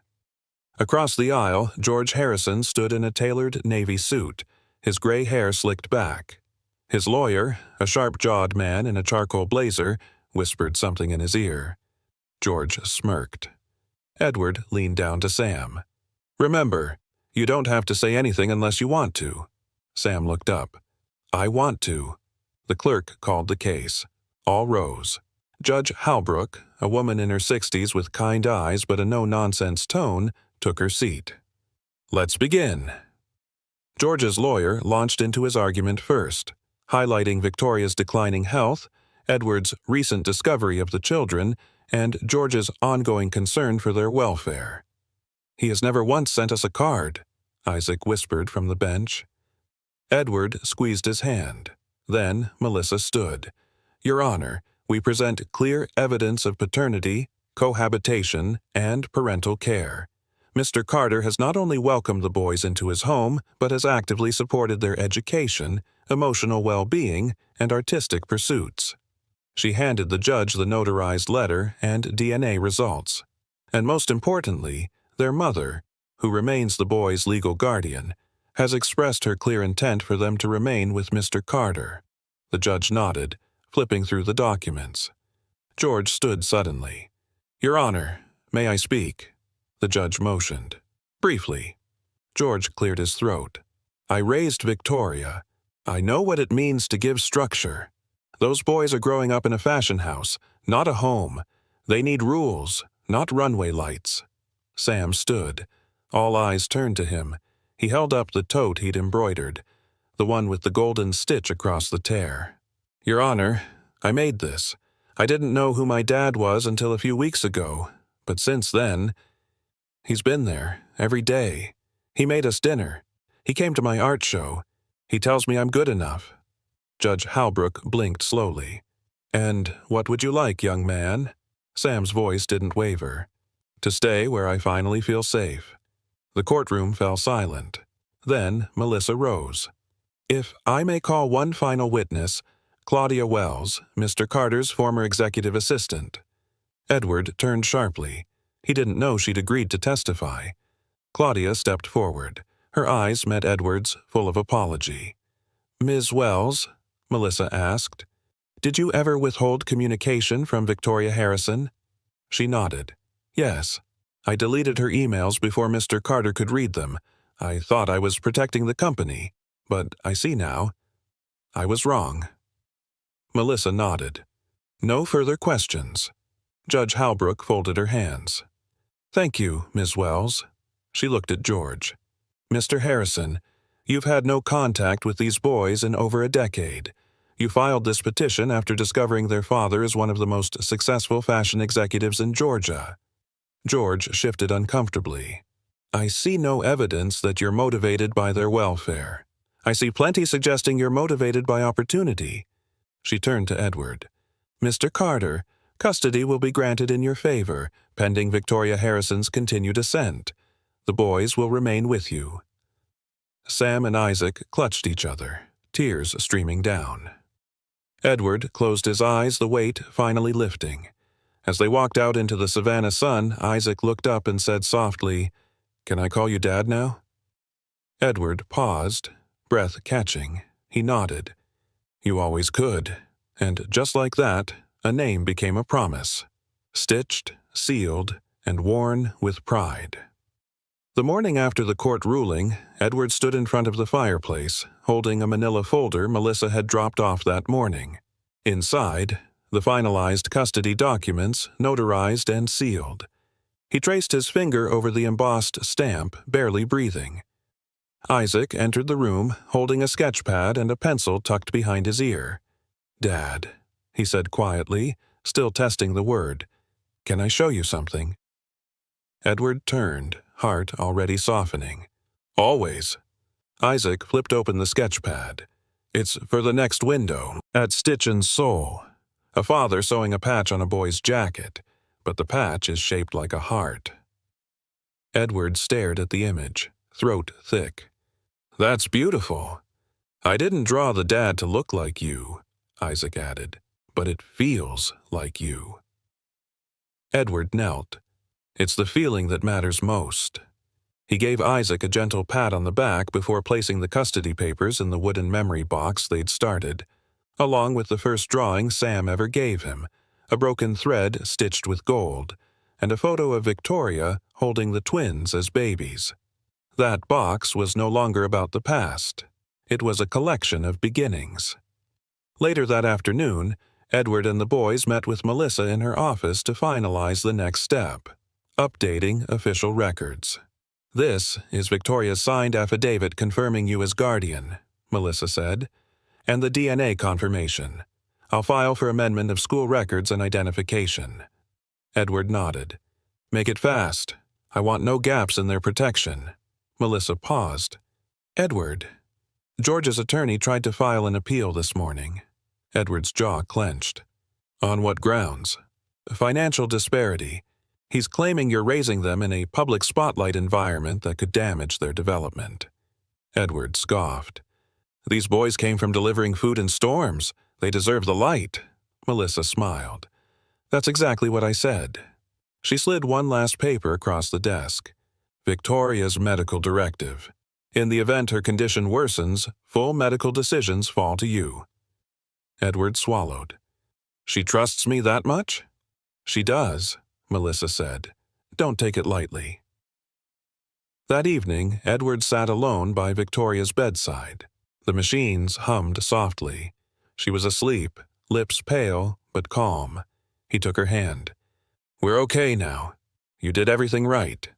Across the aisle, George Harrison stood in a tailored navy suit, his gray hair slicked back. His lawyer, a sharp-jawed man in a charcoal blazer, whispered something in his ear. George smirked. Edward leaned down to Sam. "Remember, you don't have to say anything unless you want to." Sam looked up. "I want to." The clerk called the case. All rose. Judge Halbrook, a woman in her 60s with kind eyes but a no-nonsense tone, took her seat. "Let's begin." George's lawyer launched into his argument first, highlighting Victoria's declining health, Edward's recent discovery of the children, and George's ongoing concern for their welfare. "He has never once sent us a card," Isaac whispered from the bench. Edward squeezed his hand. Then Melissa stood. "Your Honor, we present clear evidence of paternity, cohabitation, and parental care. Mr. Carter has not only welcomed the boys into his home, but has actively supported their education, emotional well-being, and artistic pursuits." She handed the judge the notarized letter and DNA results. "And most importantly, their mother, who remains the boys' legal guardian, has expressed her clear intent for them to remain with Mr. Carter." The judge nodded, flipping through the documents. George stood suddenly. "Your Honor, may I speak?" The judge motioned. "Briefly." George cleared his throat. "I raised Victoria. I know what it means to give structure. Those boys are growing up in a fashion house, not a home. They need rules, not runway lights." Sam stood. All eyes turned to him. He held up the tote he'd embroidered, the one with the golden stitch across the tear. "Your Honor, I made this. I didn't know who my dad was until a few weeks ago, but since then, he's been there, every day. He made us dinner. He came to my art show. He tells me I'm good enough." Judge Halbrook blinked slowly. "And what would you like, young man?" Sam's voice didn't waver. "To stay where I finally feel safe." The courtroom fell silent. Then Melissa rose. "If I may call one final witness, Claudia Wells, Mr. Carter's former executive assistant." Edward turned sharply. He didn't know she'd agreed to testify. Claudia stepped forward. Her eyes met Edward's, full of apology. "Ms. Wells," Melissa asked, "did you ever withhold communication from Victoria Harrison?" She nodded. "Yes. I deleted her emails before Mr. Carter could read them. I thought I was protecting the company, but I see now. I was wrong." Melissa nodded. No further questions. Judge Halbrook folded her hands. Thank you, Miss Wells. She looked at George. Mr. Harrison, you've had no contact with these boys in over a decade. You filed this petition after discovering their father is one of the most successful fashion executives in Georgia. George shifted uncomfortably. I see no evidence that you're motivated by their welfare. I see plenty suggesting you're motivated by opportunity. She turned to Edward. Mr. Carter, custody will be granted in your favor, pending Victoria Harrison's continued assent. The boys will remain with you. Sam and Isaac clutched each other, tears streaming down. Edward closed his eyes, the weight finally lifting. As they walked out into the Savannah sun, Isaac looked up and said softly, Can I call you Dad now? Edward paused, breath catching. He nodded. You always could. And just like that, a name became a promise. Stitched, sealed, and worn with pride. The morning after the court ruling, Edward stood in front of the fireplace, holding a manila folder Melissa had dropped off that morning. Inside, the finalized custody documents, notarized and sealed. He traced his finger over the embossed stamp, barely breathing. Isaac entered the room, holding a sketch pad and a pencil tucked behind his ear. Dad, he said quietly, still testing the word. Can I show you something? Edward turned, heart already softening. Always. Isaac flipped open the sketch pad. It's for the next window, at Stitch and Soul. A father sewing a patch on a boy's jacket, but the patch is shaped like a heart. Edward stared at the image, throat thick. That's beautiful. I didn't draw the dad to look like you, Isaac added, but it feels like you. Edward knelt. It's the feeling that matters most. He gave Isaac a gentle pat on the back before placing the custody papers in the wooden memory box they'd started, along with the first drawing Sam ever gave him, a broken thread stitched with gold, and a photo of Victoria holding the twins as babies. That box was no longer about the past. It was a collection of beginnings. Later that afternoon, Edward and the boys met with Melissa in her office to finalize the next step, updating official records. This is Victoria's signed affidavit confirming you as guardian, Melissa said, and the DNA confirmation. I'll file for amendment of school records and identification. Edward nodded. Make it fast. I want no gaps in their protection. Melissa paused. Edward. George's attorney tried to file an appeal this morning. Edward's jaw clenched. On what grounds? Financial disparity. He's claiming you're raising them in a public spotlight environment that could damage their development. Edward scoffed. These boys came from delivering food in storms. They deserve the light. Melissa smiled. That's exactly what I said. She slid one last paper across the desk. Victoria's medical directive. In the event her condition worsens, full medical decisions fall to you. Edward swallowed. She trusts me that much? She does, Melissa said. Don't take it lightly. That evening, Edward sat alone by Victoria's bedside. The machines hummed softly. She was asleep, lips pale but calm. He took her hand. We're okay now. You did everything right.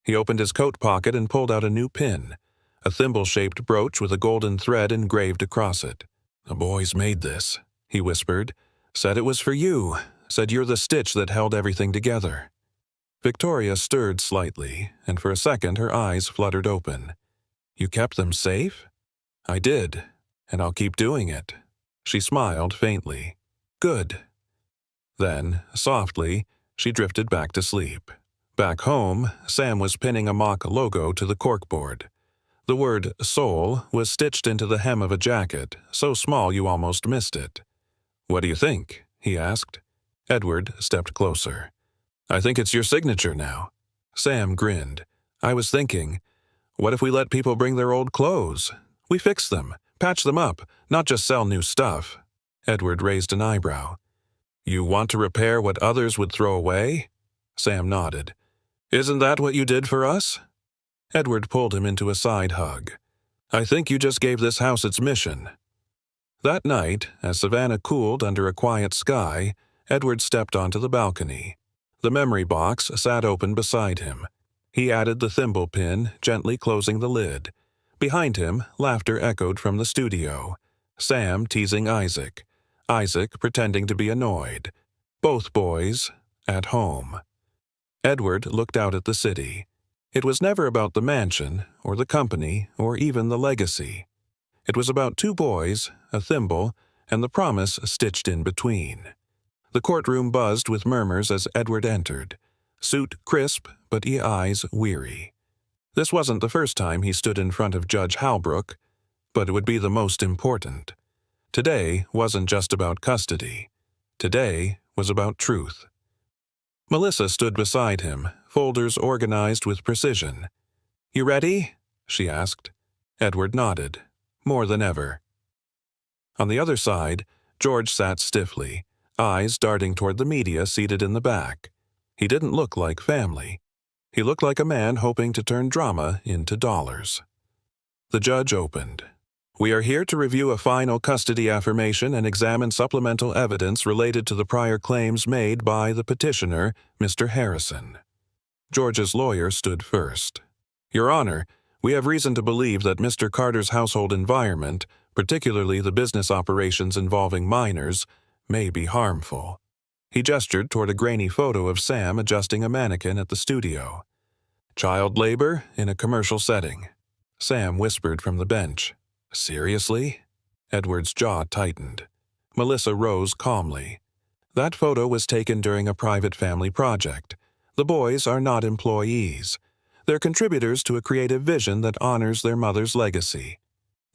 He opened his coat pocket and pulled out a new pin, a thimble-shaped brooch with a golden thread engraved across it. The boys made this, he whispered. Said it was for you. Said you're the stitch that held everything together. Victoria stirred slightly, and for a second her eyes fluttered open. You kept them safe? I did, and I'll keep doing it. She smiled faintly. Good. Then, softly, she drifted back to sleep. Back home, Sam was pinning a mock logo to the corkboard. The word soul was stitched into the hem of a jacket, so small you almost missed it. What do you think? He asked. Edward stepped closer. I think it's your signature now. Sam grinned. I was thinking, what if we let people bring their old clothes? We fix them, patch them up, not just sell new stuff. Edward raised an eyebrow. You want to repair what others would throw away? Sam nodded. Isn't that what you did for us? Edward pulled him into a side hug. I think you just gave this house its mission. That night, as Savannah cooled under a quiet sky, Edward stepped onto the balcony. The memory box sat open beside him. He added the thimble pin, gently closing the lid. Behind him, laughter echoed from the studio. Sam teasing Isaac. Isaac pretending to be annoyed. Both boys at home. Edward looked out at the city. It was never about the mansion, or the company, or even the legacy. It was about two boys, a thimble, and the promise stitched in between. The courtroom buzzed with murmurs as Edward entered. Suit crisp, but eyes weary. This wasn't the first time he stood in front of Judge Halbrook, but it would be the most important. Today wasn't just about custody. Today was about truth. Melissa stood beside him, folders organized with precision. "You ready?" she asked. Edward nodded, more than ever. On the other side, George sat stiffly, eyes darting toward the media seated in the back. He didn't look like family. He looked like a man hoping to turn drama into dollars. The judge opened. "We are here to review a final custody affirmation and examine supplemental evidence related to the prior claims made by the petitioner, Mr. Harrison." George's lawyer stood first. "Your Honor, we have reason to believe that Mr. Carter's household environment, particularly the business operations involving minors, may be harmful." He gestured toward a grainy photo of Sam adjusting a mannequin at the studio. "Child labor in a commercial setting." Sam whispered from the bench. "Seriously?" Edward's jaw tightened. Melissa rose calmly. "That photo was taken during a private family project. The boys are not employees. They're contributors to a creative vision that honors their mother's legacy."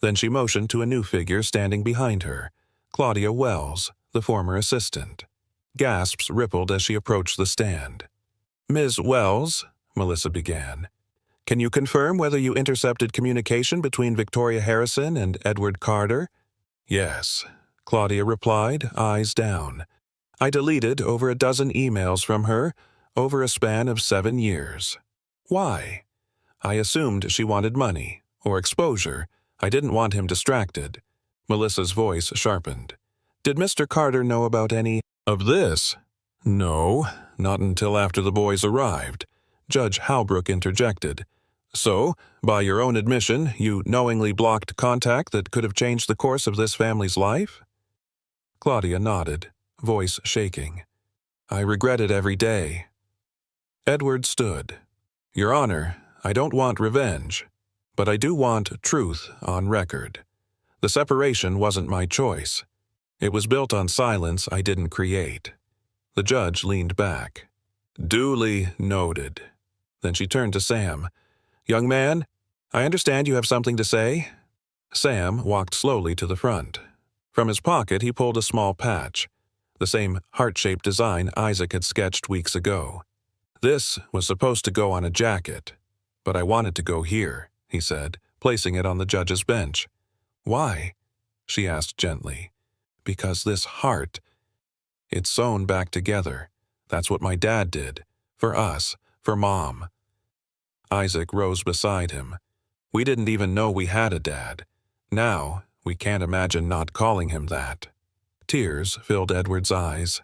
Then she motioned to a new figure standing behind her, Claudia Wells, the former assistant. Gasps rippled as she approached the stand. "Ms. Wells," Melissa began, "can you confirm whether you intercepted communication between Victoria Harrison and Edward Carter?" "Yes," Claudia replied, eyes down. "I deleted over a dozen emails from her over a span of 7 years. Why? I assumed she wanted money, or exposure. I didn't want him distracted." Melissa's voice sharpened. "Did Mr. Carter know about any of this?" "No, not until after the boys arrived," Judge Halbrook interjected. "So, by your own admission, you knowingly blocked contact that could have changed the course of this family's life?" Claudia nodded, voice shaking. "I regret it every day." Edward stood. "Your Honor, I don't want revenge, but I do want truth on record. The separation wasn't my choice. It was built on silence I didn't create." The judge leaned back. "Duly noted." Then she turned to Sam. "Young man, I understand you have something to say?" Sam walked slowly to the front. From his pocket he pulled a small patch, the same heart-shaped design Isaac had sketched weeks ago. "This was supposed to go on a jacket, but I want it to go here," he said, placing it on the judge's bench. "Why?" she asked gently. "Because this heart, it's sewn back together. That's what my dad did. For us, for Mom." Isaac rose beside him. "We didn't even know we had a dad. Now, we can't imagine not calling him that." Tears filled Edward's eyes.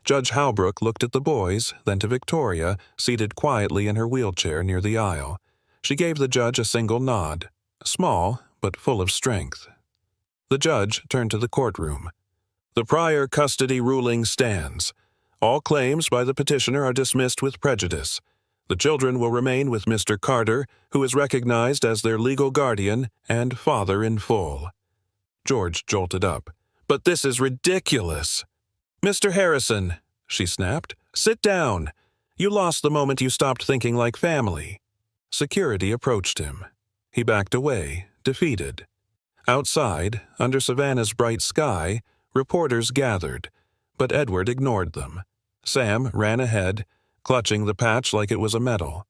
Judge Halbrook looked at the boys, then to Victoria, seated quietly in her wheelchair near the aisle. She gave the judge a single nod, small but full of strength. The judge turned to the courtroom. "The prior custody ruling stands. All claims by the petitioner are dismissed with prejudice. The children will remain with Mr. Carter, who is recognized as their legal guardian and father in full." George jolted up. "But this is ridiculous!" "Mr. Harrison," she snapped, "sit down. You lost the moment you stopped thinking like family." Security approached him. He backed away, defeated. Outside, under Savannah's bright sky, reporters gathered, but Edward ignored them. Sam ran ahead, clutching the patch like it was a medal.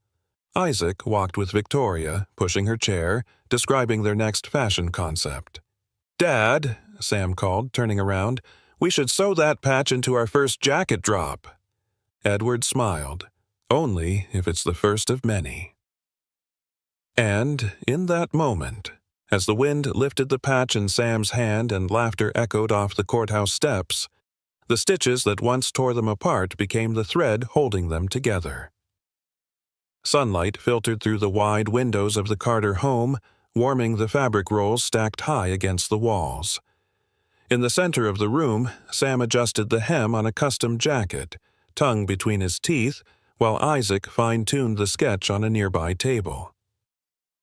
Isaac walked with Victoria, pushing her chair, describing their next fashion concept. "Dad," Sam called, turning around, "we should sew that patch into our first jacket drop." Edward smiled. "Only if it's the first of many." And in that moment, As the wind lifted the patch in Sam's hand and laughter echoed off the courthouse steps, the stitches that once tore them apart became the thread holding them together. Sunlight filtered through the wide windows of the Carter home, warming the fabric rolls stacked high against the walls. In the center of the room, Sam adjusted the hem on a custom jacket, tongue between his teeth, while Isaac fine-tuned the sketch on a nearby table.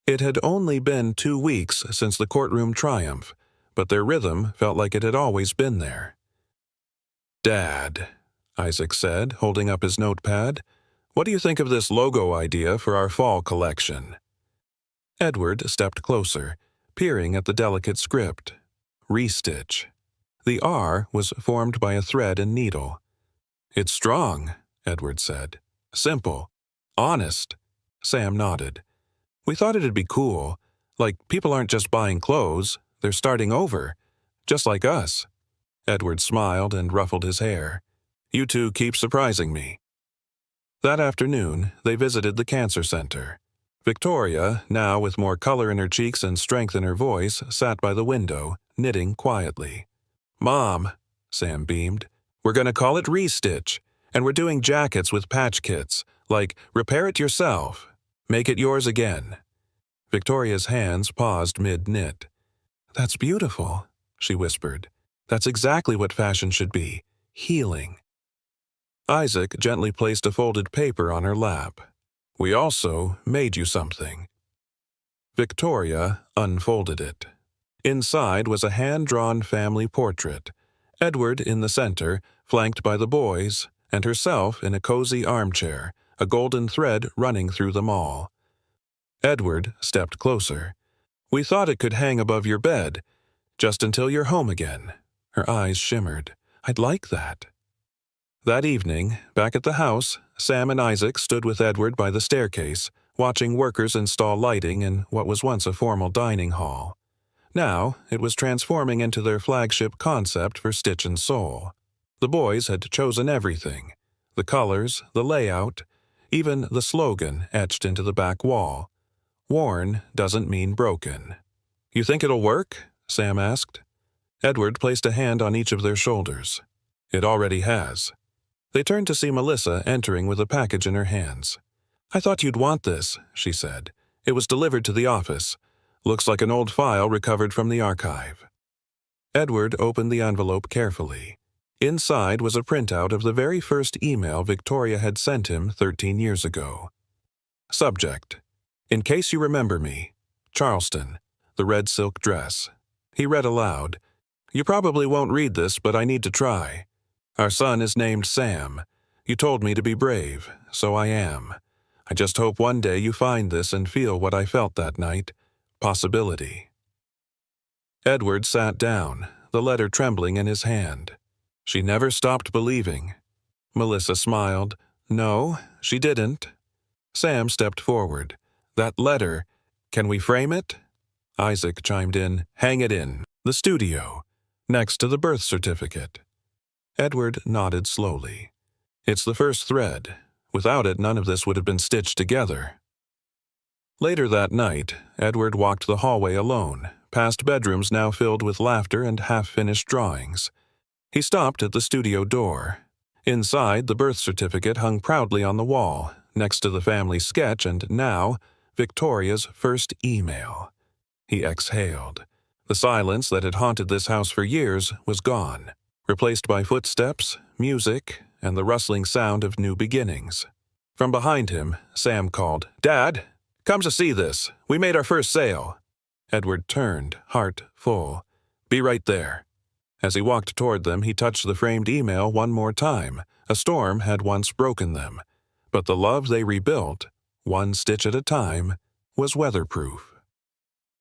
It had only been 2 weeks since the courtroom triumph, but their rhythm felt like it had always been there. "Dad," Isaac said, holding up his notepad, "what do you think of this logo idea for our fall collection?" Edward stepped closer, peering at the delicate script. Restitch. The R was formed by a thread and needle. "It's strong," Edward said. "Simple. Honest." Sam nodded. "We thought it'd be cool. Like, people aren't just buying clothes, they're starting over. Just like us." Edward smiled and ruffled his hair. "You two keep surprising me." That afternoon, they visited the cancer center. Victoria, now with more color in her cheeks and strength in her voice, sat by the window, knitting quietly. "Mom," Sam beamed, "we're going to call it Restitch, and we're doing jackets with patch kits, like repair it yourself. Make it yours again." Victoria's hands paused mid-knit. "That's beautiful," she whispered. "That's exactly what fashion should be. Healing." Isaac gently placed a folded paper on her lap. "We also made you something." Victoria unfolded it. Inside was a hand-drawn family portrait, Edward in the center, flanked by the boys, and herself in a cozy armchair, a golden thread running through them all. Edward stepped closer. "We thought it could hang above your bed, just until you're home again." Her eyes shimmered. "I'd like that." That evening, back at the house, Sam and Isaac stood with Edward by the staircase, watching workers install lighting in what was once a formal dining hall. Now, it was transforming into their flagship concept for Stitch and Soul. The boys had chosen everything: the colors, the layout, even the slogan etched into the back wall. "Worn doesn't mean broken." "You think it'll work?" Sam asked. Edward placed a hand on each of their shoulders. "It already has." They turned to see Melissa entering with a package in her hands. "I thought you'd want this," she said. "It was delivered to the office. Looks like an old file recovered from the archive." Edward opened the envelope carefully. Inside was a printout of the very first email Victoria had sent him 13 years ago. Subject: "In case you remember me. Charleston. The red silk dress." He read aloud. "You probably won't read this, but I need to try. Our son is named Sam. You told me to be brave, so I am. I just hope one day you find this and feel what I felt that night. Possibility." Edward sat down, the letter trembling in his hand. She never stopped believing. Melissa smiled. "No, she didn't." Sam stepped forward. "That letter, can we frame it?" Isaac chimed in. "Hang it in the studio, next to the birth certificate." Edward nodded slowly. "It's the first thread. Without it, none of this would have been stitched together." Later that night, Edward walked the hallway alone, past bedrooms now filled with laughter and half-finished drawings. He stopped at the studio door. Inside, the birth certificate hung proudly on the wall, next to the family sketch and now, Victoria's first email. He exhaled. The silence that had haunted this house for years was gone, replaced by footsteps, music, and the rustling sound of new beginnings. From behind him, Sam called, "Dad, come to see this. We made our first sale." Edward turned, heart full. "Be right there." As he walked toward them, he touched the framed email one more time. A storm had once broken them, but the love they rebuilt, one stitch at a time, was weatherproof.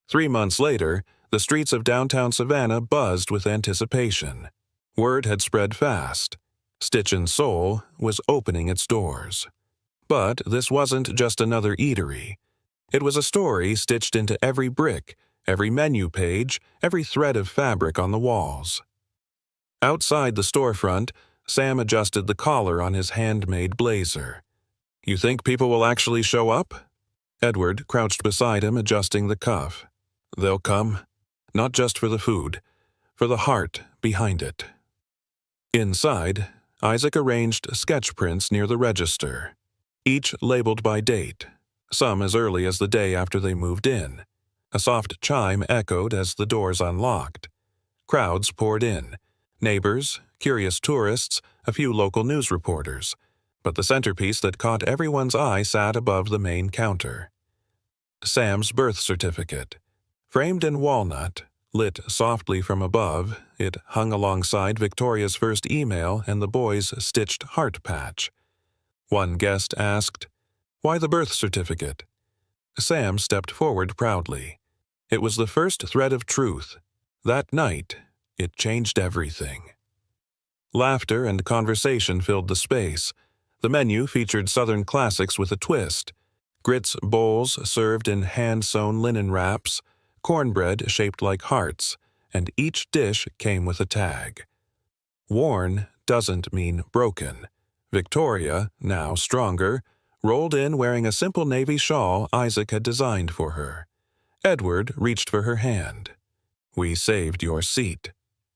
3 months later, the streets of downtown Savannah buzzed with anticipation. Word had spread fast. Stitch and Soul was opening its doors. But this wasn't just another eatery. It was a story stitched into every brick, every menu page, every thread of fabric on the walls. Outside the storefront, Sam adjusted the collar on his handmade blazer. "You think people will actually show up?" Edward crouched beside him, adjusting the cuff. They'll come, not just for the food, for the heart behind it. Inside, Isaac arranged sketch prints near the register, each labeled by date, some as early as the day after they moved in. A soft chime echoed as the doors unlocked. Crowds poured in, neighbors, curious tourists, a few local news reporters, but the centerpiece that caught everyone's eye sat above the main counter. Sam's birth certificate. Framed in walnut, lit softly from above, it hung alongside Victoria's first email and the boy's stitched heart patch. One guest asked, "Why the birth certificate?" Sam stepped forward proudly. It was the first thread of truth. That night, it changed everything. Laughter and conversation filled the space. The menu featured Southern classics with a twist. Grits bowls served in hand-sewn linen wraps, cornbread shaped like hearts, and each dish came with a tag. Worn doesn't mean broken. Victoria, now stronger, rolled in wearing a simple navy shawl Isaac had designed for her. Edward reached for her hand. "We saved your seat."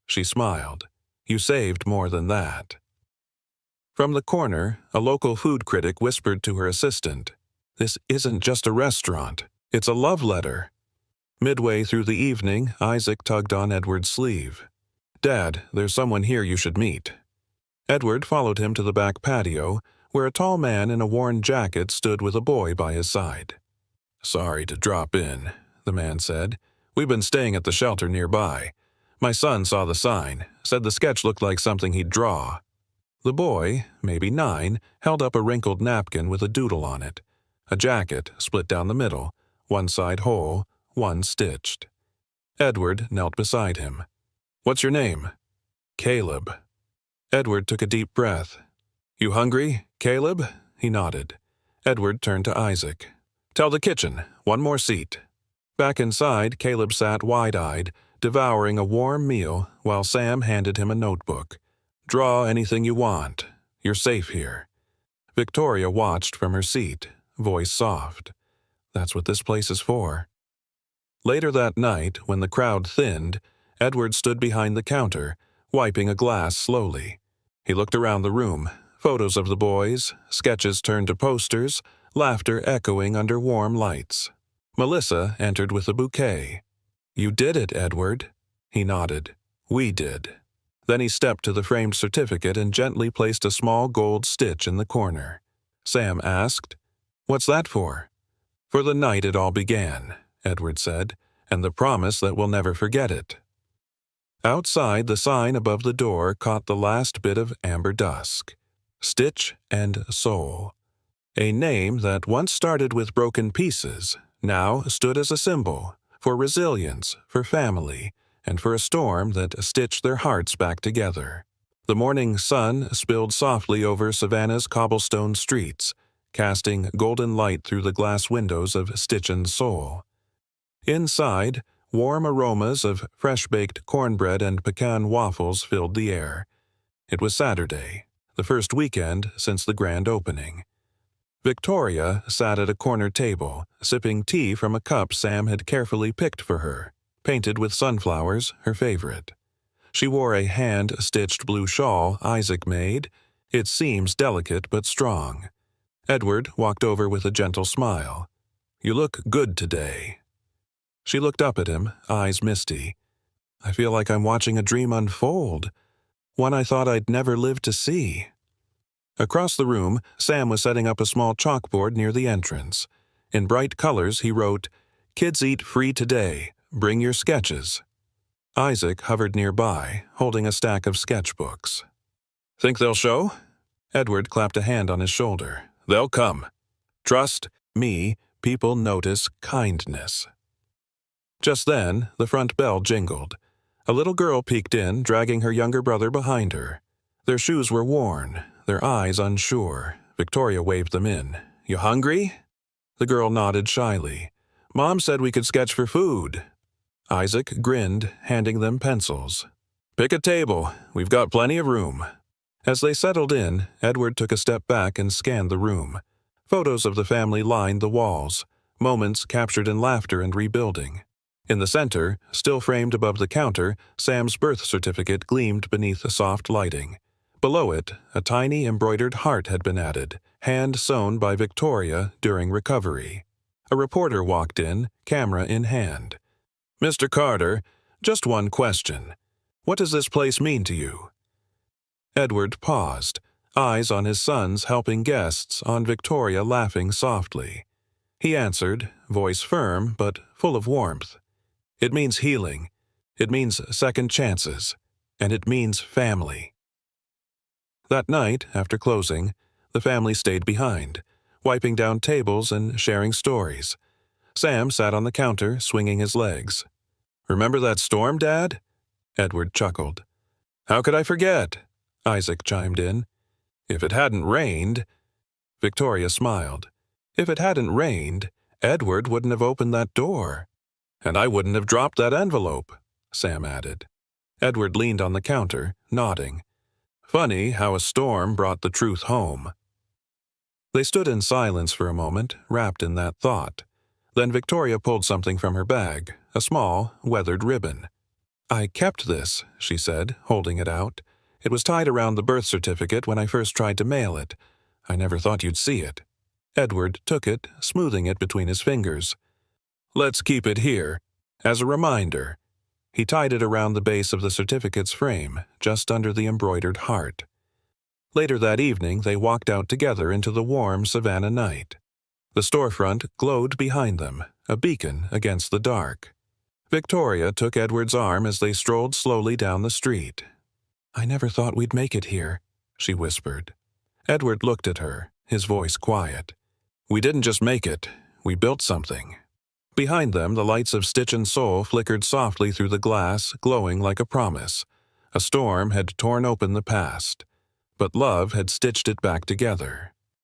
She smiled. "You saved more than that." From the corner, a local food critic whispered to her assistant, "This isn't just a restaurant. It's a love letter." Midway through the evening, Isaac tugged on Edward's sleeve. "Dad, there's someone here you should meet." Edward followed him to the back patio, where a tall man in a worn jacket stood with a boy by his side. "Sorry to drop in," the man said. "We've been staying at the shelter nearby. My son saw the sign, said the sketch looked like something he'd draw." The boy, maybe 9, held up a wrinkled napkin with a doodle on it. A jacket split down the middle, one side whole, one stitched. Edward knelt beside him. "What's your name?" "Caleb." Edward took a deep breath. "You hungry, Caleb?" He nodded. Edward turned to Isaac. "Tell the kitchen, one more seat." Back inside, Caleb sat wide-eyed, devouring a warm meal while Sam handed him a notebook. "Draw anything you want. You're safe here." Victoria watched from her seat, voice soft. "That's what this place is for." Later that night, when the crowd thinned, Edward stood behind the counter, wiping a glass slowly. He looked around the room, photos of the boys, sketches turned to posters, laughter echoing under warm lights. Melissa entered with a bouquet. "You did it, Edward." He nodded. "We did." Then he stepped to the framed certificate and gently placed a small gold stitch in the corner. Sam asked, "What's that for?" "For the night it all began," Edward said, "and the promise that we'll never forget it." Outside, the sign above the door caught the last bit of amber dusk. Stitch and Soul. A name that once started with broken pieces now stood as a symbol for resilience, for family, and for a storm that stitched their hearts back together. The morning sun spilled softly over Savannah's cobblestone streets, casting golden light through the glass windows of Stitch and Soul. Inside, warm aromas of fresh-baked cornbread and pecan waffles filled the air. It was Saturday, the first weekend since the grand opening. Victoria sat at a corner table, sipping tea from a cup Sam had carefully picked for her, painted with sunflowers, her favorite. She wore a hand-stitched blue shawl Isaac made, its seams delicate but strong. Edward walked over with a gentle smile. "You look good today." She looked up at him, eyes misty. "I feel like I'm watching a dream unfold, one I thought I'd never live to see." Across the room, Sam was setting up a small chalkboard near the entrance. In bright colors, he wrote, "Kids eat free today. Bring your sketches." Isaac hovered nearby, holding a stack of sketchbooks. "Think they'll show?" Edward clapped a hand on his shoulder. "They'll come. Trust me, people notice kindness." Just then, the front bell jingled. A little girl peeked in, dragging her younger brother behind her. Their shoes were worn, their eyes unsure. Victoria waved them in. "You hungry?" The girl nodded shyly. "Mom said we could sketch for food." Isaac grinned, handing them pencils. "Pick a table. We've got plenty of room." As they settled in, Edward took a step back and scanned the room. Photos of the family lined the walls, moments captured in laughter and rebuilding. In the center, still framed above the counter, Sam's birth certificate gleamed beneath the soft lighting. Below it, a tiny embroidered heart had been added, hand-sewn by Victoria during recovery. A reporter walked in, camera in hand. "Mr. Carter, just one question. What does this place mean to you?" Edward paused, eyes on his son's helping guests, on Victoria laughing softly. He answered, voice firm but full of warmth. "It means healing. It means second chances. And it means family." That night, after closing, the family stayed behind, wiping down tables and sharing stories. Sam sat on the counter, swinging his legs. "Remember that storm, Dad?" Edward chuckled. "How could I forget?" Isaac chimed in. "If it hadn't rained—" Victoria smiled. "If it hadn't rained, Edward wouldn't have opened that door. And I wouldn't have dropped that envelope," Sam added. Edward leaned on the counter, nodding. Funny how a storm brought the truth home. They stood in silence for a moment, wrapped in that thought. Then Victoria pulled something from her bag, a small, weathered ribbon. "I kept this," she said, holding it out. "It was tied around the birth certificate when I first tried to mail it. I never thought you'd see it." Edward took it, smoothing it between his fingers. "Let's keep it here, as a reminder." He tied it around the base of the certificate's frame, just under the embroidered heart. Later that evening, they walked out together into the warm Savannah night. The storefront glowed behind them, a beacon against the dark. Victoria took Edward's arm as they strolled slowly down the street. "I never thought we'd make it here," she whispered. Edward looked at her, his voice quiet. "We didn't just make it, we built something." Behind them, the lights of Stitch and Soul flickered softly through the glass, glowing like a promise. A storm had torn open the past, but love had stitched it back together.